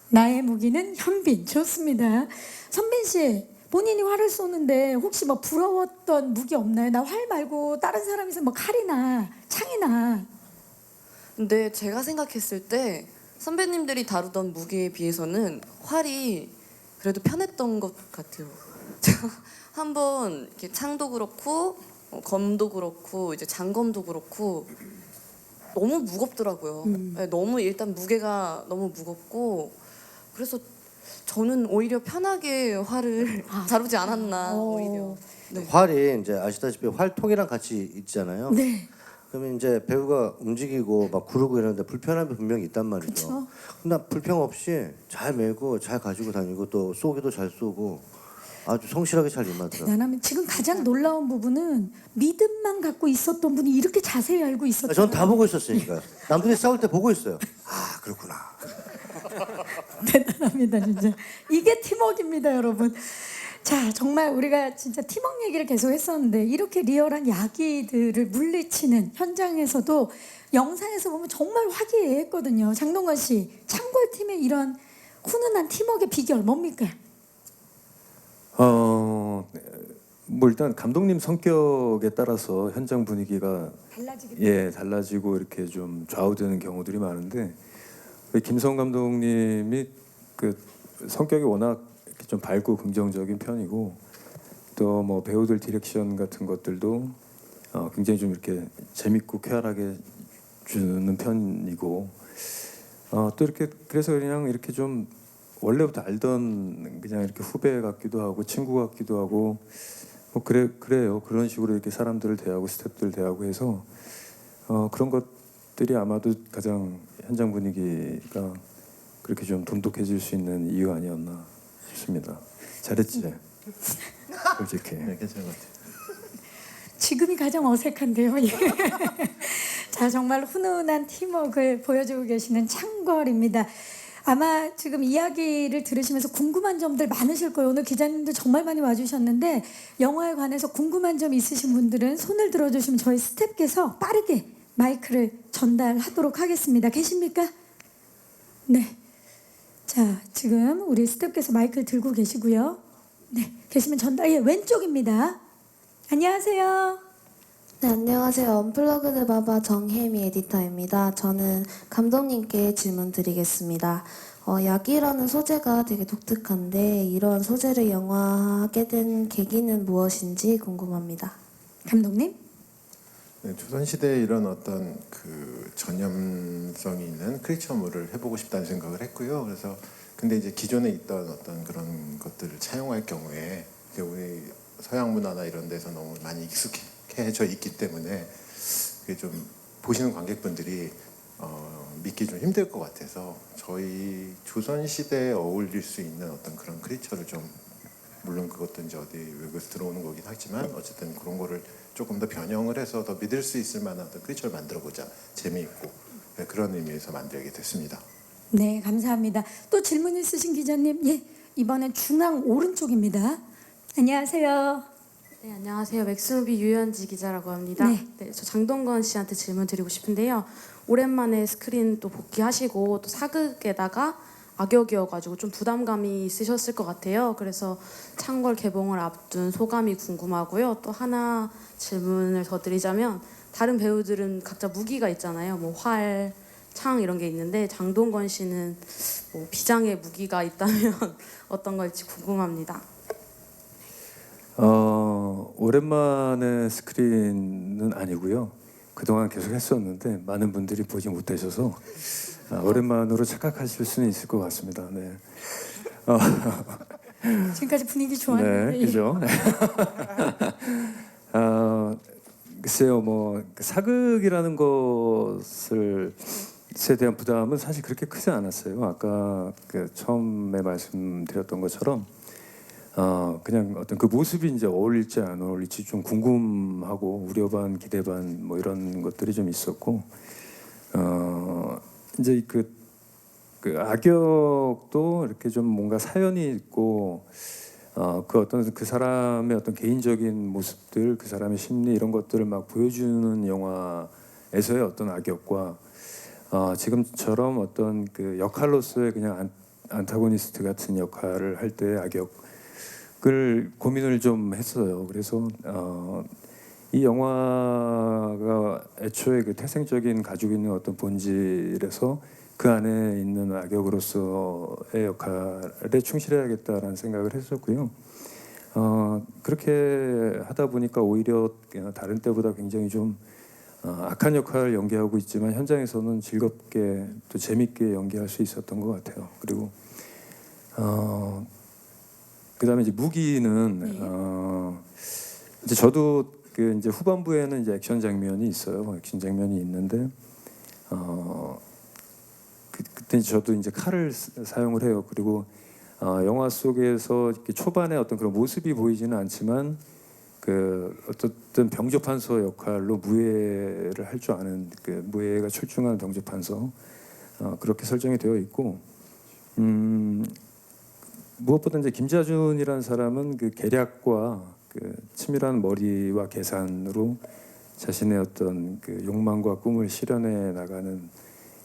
나의 무기는 현빈. 좋습니다. 선빈 씨 본인이 활을 쏘는데 혹시 뭐 부러웠던 무기 없나요? 나 활 말고 다른 사람이 있으면 뭐 칼이나 창이나. 근데 제가 생각했을 때 선배님들이 다루던 무기에 비해서는 활이 그래도 편했던 것 같아요. 제가 한번 이렇게 창도 그렇고 검도 그렇고 이제 장검도 그렇고 너무 무겁더라고요. 네, 너무 일단 무게가 너무 무겁고 그래서 저는 오히려 편하게 활을 다루지 않았나 오히려. 네. 활이 이제 아시다시피 활통이랑 같이 있잖아요. 네. 그러면 이제 배우가 움직이고 막 구르고 이러는데 불편함이 분명히 있단 말이죠. 그쵸. 근데 불평 없이 잘 메고 잘 가지고 다니고 또 쏘기도 잘 쏘고 아주 성실하게 잘 임하더라고요. 대단하면 지금 가장 놀라운 부분은 믿음만 갖고 있었던 분이 이렇게 자세히 알고 있었잖아요. 전 다 보고 있었으니까요. 남들이 싸울 때 보고 있어요. 아 그렇구나. 대단합니다 진짜. 이게 팀워크입니다 여러분. 자 정말 우리가 진짜 팀워크 얘기를 계속 했었는데 이렇게 리얼한 야기들을 물리치는 현장에서도 영상에서 보면 정말 화기애애했거든요. 장동건 씨 창궐팀의 이런 훈훈한 팀워크의 비결 뭡니까? 뭐 일단 감독님 성격에 따라서 현장 분위기가 달라지고 이렇게 좀 좌우되는 경우들이 많은데 김성 감독님이 그 성격이 워낙 좀 밝고 긍정적인 편이고 또 뭐 배우들 디렉션 같은 것들도 굉장히 좀 이렇게 재밌고 쾌활하게 주는 편이고 또 이렇게 그래서 그냥 이렇게 좀 원래부터 알던 그냥 이렇게 후배 같기도 하고 친구 같기도 하고 뭐 그래요. 그런 식으로 이렇게 사람들을 대하고 스태프들 대하고 해서 그런 것들이 아마도 가장 현장 분위기가 그렇게 좀 돈독해질 수 있는 이유 아니었나 싶습니다. 잘했지? 솔직히. 네, 괜찮은 것 같아요. 지금이 가장 어색한데요. 자 정말 훈훈한 팀워크를 보여주고 계시는 창궐입니다. 아마 지금 이야기를 들으시면서 궁금한 점들 많으실 거예요. 오늘 기자님들 정말 많이 와주셨는데 영화에 관해서 궁금한 점 있으신 분들은 손을 들어주시면 저희 스태프께서 빠르게 마이크를 전달하도록 하겠습니다. 계십니까? 네. 자 지금 우리 스태프께서 마이크를 들고 계시고요. 네, 계시면 전달. 예, 왼쪽입니다. 안녕하세요. 네, 안녕하세요. 언플러그드 바바 정혜미 에디터입니다. 저는 감독님께 질문 드리겠습니다. 약이라는 소재가 되게 독특한데 이런 소재를 영화하게 된 계기는 무엇인지 궁금합니다. 감독님? 네, 조선시대에 이런 어떤 그 전염성이 있는 크리처물을 해보고 싶다는 생각을 했고요. 그래서 근데 이제 기존에 있던 어떤 그런 것들을 차용할 경우에 우리 서양 문화나 이런 데서 너무 많이 익숙해져 있기 때문에 그게 좀 보시는 관객분들이 믿기 좀 힘들 것 같아서 저희 조선 시대에 어울릴 수 있는 어떤 그런 크리처를 좀 물론 그것도 이제 어디 외국에서 들어오는 거긴 하지만 어쨌든 그런 거를 조금 더 변형을 해서 더 믿을 수 있을 만한 어떤 크리처를 만들어 보자 재미있고 네, 그런 의미에서 만들게 됐습니다. 네, 감사합니다. 또 질문 있으신 기자님, 예, 이번엔 중앙 오른쪽입니다. 안녕하세요. 네, 안녕하세요. 맥스무비 유현지 기자라고 합니다. 네. 저 장동건 씨한테 질문 드리고 싶은데요. 오랜만에 스크린 또 복귀하시고 또 사극에다가 악역이어가지고 좀 부담감이 있으셨을 것 같아요. 그래서 창궐 개봉을 앞둔 소감이 궁금하고요. 또 하나 질문을 더 드리자면 다른 배우들은 각자 무기가 있잖아요. 뭐 활, 창 이런 게 있는데 장동건 씨는 뭐 비장의 무기가 있다면 어떤 걸지 궁금합니다. 오랜만에 스크린은 아니고요. 그동안 계속 했었는데 많은 분들이 보지 못하셔서 오랜만으로 착각하실 수는 있을 것 같습니다. 네. 지금까지 분위기 좋았는데. 네, 그죠? 글쎄요, 뭐 사극이라는 것을 에 대한 부담은 사실 그렇게 크지 않았어요. 아까 그 처음에 말씀드렸던 것처럼 그냥 어떤 그 모습이 이제 어울릴지 안 어울릴지 좀 궁금하고 우려 반 기대 반 뭐 이런 것들이 좀 있었고 이제 그 악역도 이렇게 좀 뭔가 사연이 있고 그 어떤 그 사람의 어떤 개인적인 모습들, 그 사람의 심리 이런 것들을 막 보여주는 영화에서의 어떤 악역과 지금처럼 어떤 그 역할로서의 그냥 안타고니스트 같은 역할을 할 때 악역을 고민을 좀 했어요. 그래서 이 영화가 애초에 그 태생적인 가지고 있는 어떤 본질에서 그 안에 있는 악역으로서의 역할에 충실해야겠다라는 생각을 했었고요. 그렇게 하다 보니까 오히려 다른 때보다 굉장히 좀 악한 역할을 연기하고 있지만 현장에서는 즐겁게 또 재밌게 연기할 수 있었던 것 같아요. 그리고 그다음에 이제 무기는 이제 저도 그 이제 후반부에는 이제 액션 장면이 있어요. 액션 장면이 있는데 그때 저도 이제 칼을 사용을 해요. 그리고 영화 속에서 이렇게 초반에 어떤 그런 모습이 보이지는 않지만 그 어떤 병조판서 역할로 무예를 할 줄 아는 그 무예가 출중한 병조판서 그렇게 설정이 되어 있고 무엇보다 이제 김자준이라는 사람은 그 계략과 그 치밀한 머리와 계산으로 자신의 어떤 그 욕망과 꿈을 실현해 나가는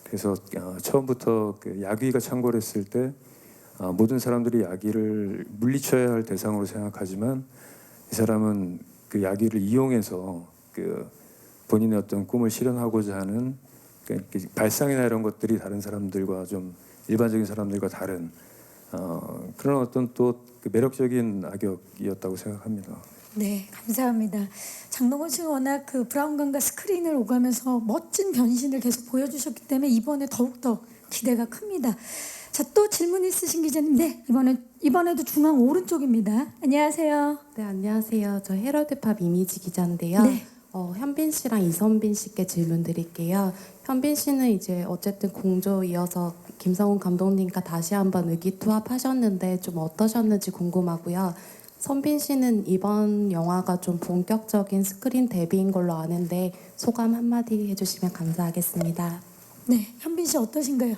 그래서 처음부터 그 야귀가 창궐했을 때 모든 사람들이 야귀를 물리쳐야 할 대상으로 생각하지만 이 사람은 그 야귀를 이용해서 그 본인의 어떤 꿈을 실현하고자 하는 그 발상이나 이런 것들이 다른 사람들과 좀 일반적인 사람들과 다른 그런 어떤 또 그 매력적인 악역이었다고 생각합니다. 네, 감사합니다. 장동건 씨가 워낙 그 브라운관과 스크린을 오가면서 멋진 변신을 계속 보여주셨기 때문에 이번에 더욱더 기대가 큽니다. 자, 또 질문 있으신 기자님, 네, 이번에도 중앙 오른쪽입니다. 안녕하세요. 네, 안녕하세요. 저 헤럴드팝 이미지 기자인데요. 네. 현빈 씨랑 이선빈 씨께 질문 드릴게요. 현빈 씨는 이제 어쨌든 공조 이어서 김성훈 감독님과 다시 한번 의기투합하셨는데 좀 어떠셨는지 궁금하고요. 선빈 씨는 이번 영화가 좀 본격적인 스크린 데뷔인 걸로 아는데 소감 한마디 해주시면 감사하겠습니다. 네, 현빈 씨 어떠신가요?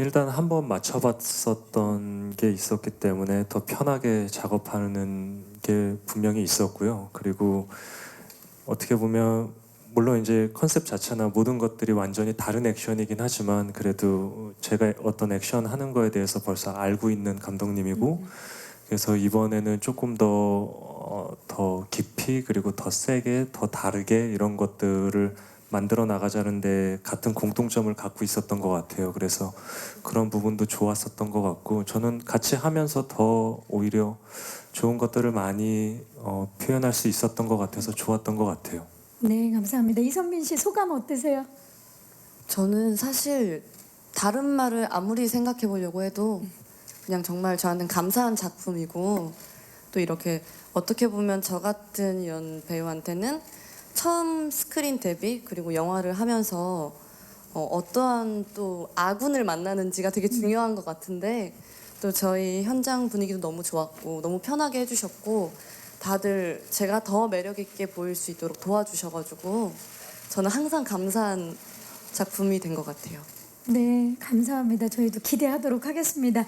일단 한번 맞춰봤었던 게 있었기 때문에 더 편하게 작업하는 게 분명히 있었고요. 그리고 어떻게 보면 물론 이제 컨셉 자체나 모든 것들이 완전히 다른 액션이긴 하지만 그래도 제가 어떤 액션 하는 거에 대해서 벌써 알고 있는 감독님이고 그래서 이번에는 조금 더 깊이 그리고 더 세게 더 다르게 이런 것들을 만들어 나가자는데 같은 공통점을 갖고 있었던 것 같아요. 그래서 그런 부분도 좋았었던 것 같고 저는 같이 하면서 더 오히려 좋은 것들을 많이 표현할 수 있었던 것 같아서 좋았던 것 같아요. 네, 감사합니다. 이선빈 씨 소감 어떠세요? 저는 사실 다른 말을 아무리 생각해 보려고 해도 그냥 정말 저한테는 감사한 작품이고 또 이렇게 어떻게 보면 저 같은 이런 배우한테는 처음 스크린 데뷔 그리고 영화를 하면서 어떠한 또 아군을 만나는지가 되게 중요한 것 같은데 또 저희 현장 분위기도 너무 좋았고 너무 편하게 해주셨고 다들 제가 더 매력 있게 보일 수 있도록 도와주셔가지고 저는 항상 감사한 작품이 된 것 같아요. 네, 감사합니다. 저희도 기대하도록 하겠습니다.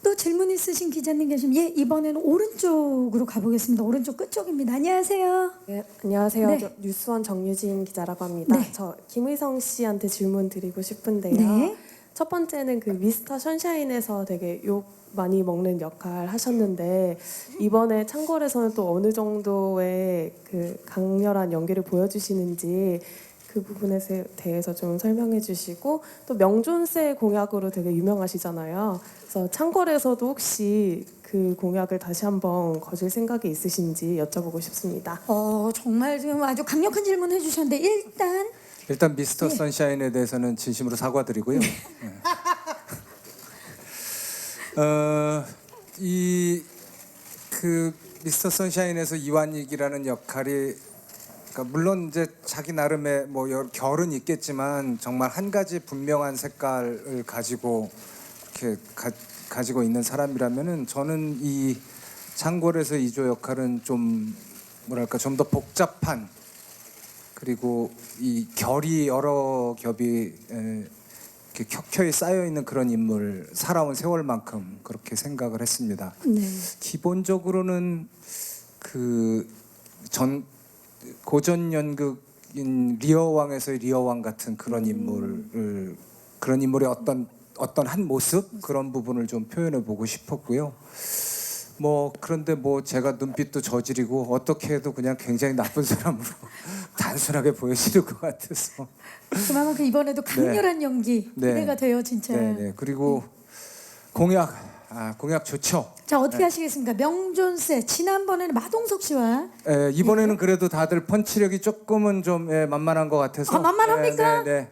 또 질문 있으신 기자님 계시면 예, 이번에는 오른쪽으로 가보겠습니다. 오른쪽 끝쪽입니다. 안녕하세요. 네, 안녕하세요. 네. 저 뉴스원 정유진 기자라고 합니다. 네. 저 김의성 씨한테 질문 드리고 싶은데요. 네. 첫 번째는 그 미스터 션샤인에서 되게 욕 많이 먹는 역할 하셨는데 이번에 창궐에서는 또 어느 정도의 그 강렬한 연기를 보여주시는지 그 부분에 대해서 좀 설명해 주시고 또 명존세 공약으로 되게 유명하시잖아요. 그래서 창궐에서도 혹시 그 공약을 다시 한번 거실 생각이 있으신지 여쭤보고 싶습니다. 정말 지금 아주 강력한 질문 해주셨는데 일단 미스터 선샤인에 대해서는 진심으로 사과드리고요. 이 그 미스터 선샤인에서 이완익이라는 역할이 그러니까 물론 이제 자기 나름의 뭐 결은 있겠지만 정말 한 가지 분명한 색깔을 가지고 이렇게 가지고 있는 사람이라면은 저는 이 창궐에서 이조 역할은 좀 뭐랄까 좀 더 복잡한 그리고 이 결이 여러 겹이 이렇게 켜켜이 쌓여 있는 그런 인물 살아온 세월만큼 그렇게 생각을 했습니다. 네. 기본적으로는 그 고전 연극인 리어왕에서의 리어왕 같은 그런 인물을 그런 인물의 어떤 한 모습 그런 부분을 좀 표현해 보고 싶었고요. 뭐 그런데 뭐 제가 눈빛도 저지르고 어떻게 해도 그냥 굉장히 나쁜 사람으로 단순하게 보여지는 것 같아서 그만큼 이번에도 강렬한 연기 네. 기대가 돼요, 진짜. 네네. 그리고 공약 좋죠. 자, 어떻게 하시겠습니까? 명존세 지난번에는 마동석 씨와 이번에는 그래도 다들 펀치력이 조금은 좀 만만한 것 같아서. 아, 만만합니까? 네.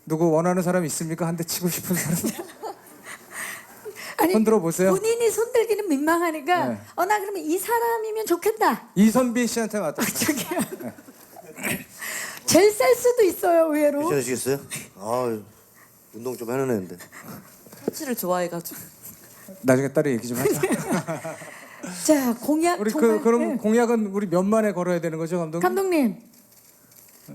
누구 원하는 사람 있습니까? 한 대 치고 싶은 사람? 아니, 손들어 보세요. 본인이 손들기는 민망하니까 네. 나 그러면 이 사람이면 좋겠다. 이선빈 씨한테 맡아. 저기요. 제일 셀 수도 있어요, 의외로. 괜찮으시겠어요? 아, 운동 좀 하는 애인데. 펀치를 좋아해가지고. 나중에 따로 얘기 좀 하자. 자, 공약 우리 정말. 그럼 네. 공약은 우리 몇 만에 걸어야 되는 거죠, 감독님? 감독님,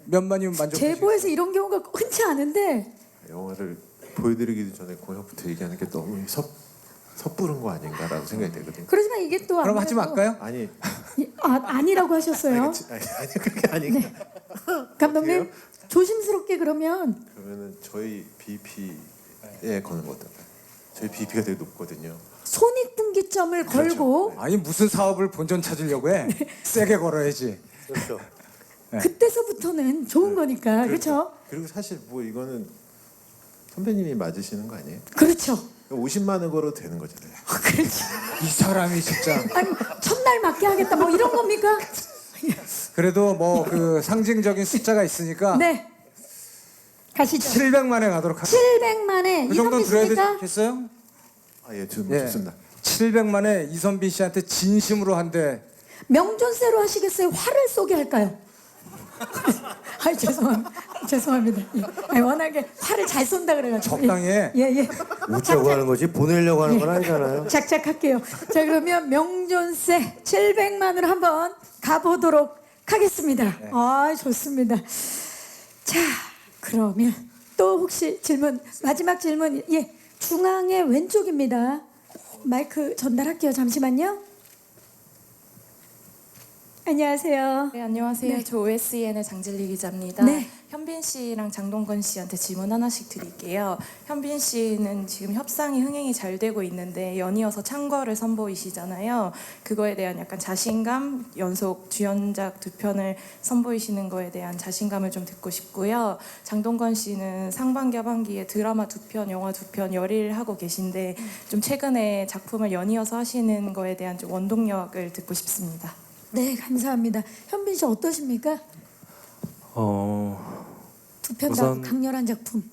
몇 만이면 만족하시겠어요? 제보에서 이런 경우가 흔치 않은데 영화를 보여드리기도 전에 공약부터 얘기하는 게 너무 섣부른 거 아닌가라고 생각이 되거든요. 그러지만 이게 또 그럼 하지 아무래도- 말까요? 아니, 아니라고 하셨어요. 아니 그게 아니고 감독님 조심스럽게 그러면 그러면은 저희 BP에 거는 거 어떨까요? 저희 BP가 되게 높거든요. 손익분기점을 걸고 아니 무슨 사업을 본전 찾으려고 해? 세게 걸어야지. 그렇죠. 그때서부터는 좋은 거니까 그렇죠? 그리고 사실 뭐 이거는 선배님이 맞으시는 거 아니에요? 그렇죠. 50만 원 걸어도 되는 거잖아요. 그렇지. 이 사람이 진짜. 아니 첫날 맞게 하겠다 뭐 이런 겁니까? 그래도 뭐 그 상징적인 숫자가 있으니까 네. 가시죠. 700만에 가도록 하겠습니다. 700만에 그 정도 이선빈 씨니까 들어야 되겠어요? 예, 좋습니다. 700만에 이선빈 씨한테 진심으로 한 대. 명존세로 하시겠어요? 화를 쏘게 할까요? 아이 죄송합니다. 예. 아니, 워낙에 화를 잘 쏜다 그래가지고 적당히 해. 예. 웃자고 하는 거지 보내려고 하는 건 아니잖아요. 작작할게요. 자 그러면 명존세 700만으로 한번 가보도록 하겠습니다. 네. 아 좋습니다. 자 그러면 또 혹시 질문 마지막 질문 예 중앙의 왼쪽입니다. 마이크 전달할게요. 잠시만요. 안녕하세요. 네, 안녕하세요. 네. 저 OSEN의 장진리 기자입니다. 네. 현빈 씨랑 장동건 씨한테 질문 하나씩 드릴게요. 현빈 씨는 지금 협상이 흥행이 잘 되고 있는데 연이어서 창궐을 선보이시잖아요. 그거에 대한 약간 자신감, 연속 주연작 2편을 선보이시는 거에 대한 자신감을 좀 듣고 싶고요. 장동건 씨는 상반기, 하반기에 드라마 2편, 영화 2편 열일하고 계신데 좀 최근에 작품을 연이어서 하시는 거에 대한 좀 원동력을 듣고 싶습니다. 네 감사합니다. 현빈 씨 어떠십니까? 두 편 다 우선 강렬한 작품.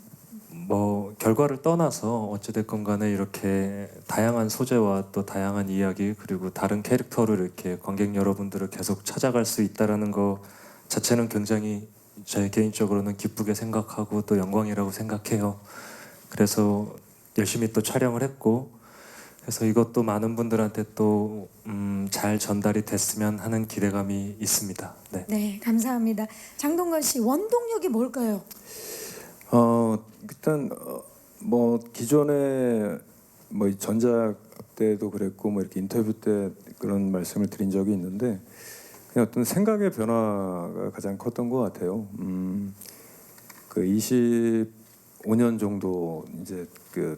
뭐 결과를 떠나서 어찌됐건 간에 이렇게 다양한 소재와 또 다양한 이야기 그리고 다른 캐릭터를 이렇게 관객 여러분들을 계속 찾아갈 수 있다라는 거 자체는 굉장히 제 개인적으로는 기쁘게 생각하고 또 영광이라고 생각해요. 그래서 열심히 또 촬영을 했고 그래서 이것도 많은 분들한테 또 잘 전달이 됐으면 하는 기대감이 있습니다. 네. 네 감사합니다. 장동건 씨 원동력이 뭘까요? 일단 뭐 기존에 뭐 전작 때도 그랬고 뭐 이렇게 인터뷰 때 그런 말씀을 드린 적이 있는데 그냥 어떤 생각의 변화가 가장 컸던 것 같아요. 그 25년 정도 이제 그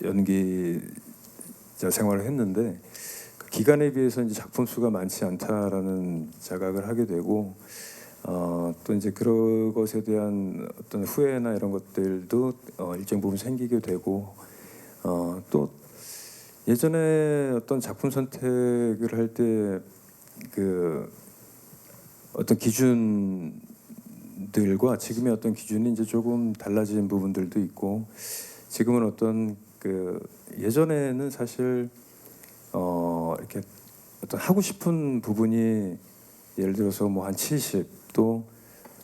연기자 생활을 했는데 그 기간에 비해서 이제 작품 수가 많지 않다라는 자각을 하게 되고 또 이제 그런 것에 대한 어떤 후회나 이런 것들도 일정 부분 생기게 되고 또 예전에 어떤 작품 선택을 할 때 그 어떤 기준들과 지금의 어떤 기준이 이제 조금 달라진 부분들도 있고 지금은 어떤 그 예전에는 사실 이렇게 어떤 하고 싶은 부분이 예를 들어서 뭐 한 70, 또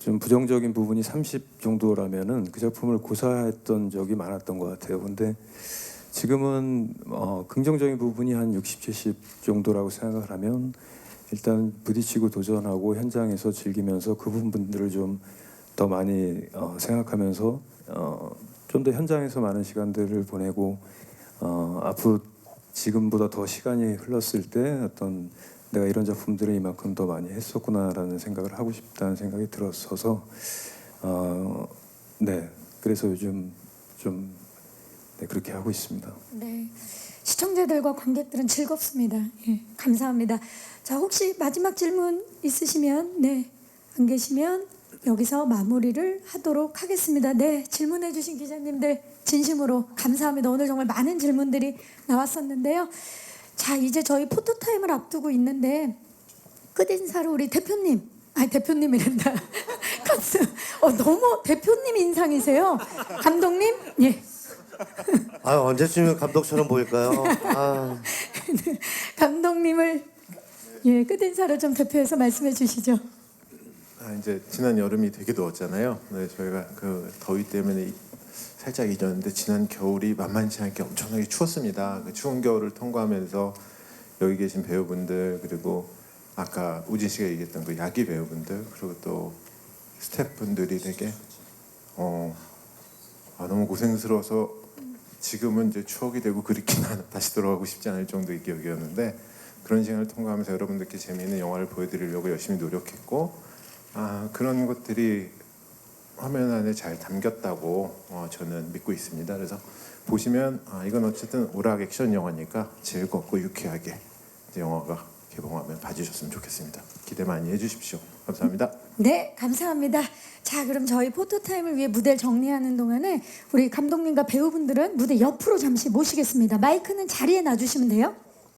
좀 부정적인 부분이 30 정도라면은 그 작품을 고사했던 적이 많았던 것 같아요. 근데 지금은 긍정적인 부분이 한 60, 70 정도라고 생각을 하면 일단 부딪히고 도전하고 현장에서 즐기면서 그 부분들을 좀 더 많이 생각하면서 좀 더 현장에서 많은 시간들을 보내고 앞으로 지금보다 더 시간이 흘렀을 때 어떤 내가 이런 작품들을 이만큼 더 많이 했었구나라는 생각을 하고 싶다는 생각이 들었어서 네, 그래서 요즘 좀 네, 그렇게 하고 있습니다. 네, 시청자들과 관객들은 즐겁습니다. 예, 감사합니다. 자, 혹시 마지막 질문 있으시면 네, 안 계시면 여기서 마무리를 하도록 하겠습니다. 네, 질문해주신 기자님들 진심으로 감사합니다. 오늘 정말 많은 질문들이 나왔었는데요. 자, 이제 저희 포토타임을 앞두고 있는데 끝인사로 우리 대표님, 아니 대표님이란다. 너무 대표님 인상이세요. 감독님, 예. 아, 언제쯤 감독처럼 보일까요? 아. 감독님을 예, 끝인사로 좀 대표해서 말씀해 주시죠. 이제 지난 여름이 되게 더웠잖아요. 네, 저희가 그 더위 때문에 살짝 잊었는데 지난 겨울이 만만치 않게 엄청나게 추웠습니다. 그 추운 겨울을 통과하면서 여기 계신 배우분들, 그리고 아까 우진 씨가 얘기했던 그 야기 배우분들, 그리고 또 스태프분들이 되게 너무 고생스러워서 지금은 이제 추억이 되고 그립긴 다시 돌아가고 싶지 않을 정도의 기억이었는데, 그런 시간을 통과하면서 여러분들께 재미있는 영화를 보여드리려고 열심히 노력했고, 그런 것들이 화면 안에 잘 담겼다고 저는 믿고 있습니다. 그래서 보시면 이건 어쨌든 오락 액션 영화니까 즐겁고 유쾌하게 이제 영화가 개봉하면 봐주셨으면 좋겠습니다. 기대 많이 해주십시오. 감사합니다. 네, 감사합니다. 자, 그럼 저희 포토타임을 위해 무대를 정리하는 동안에 우리 감독님과 배우분들은 무대 옆으로 잠시 모시겠습니다. 마이크는 자리에 놔주시면 돼요.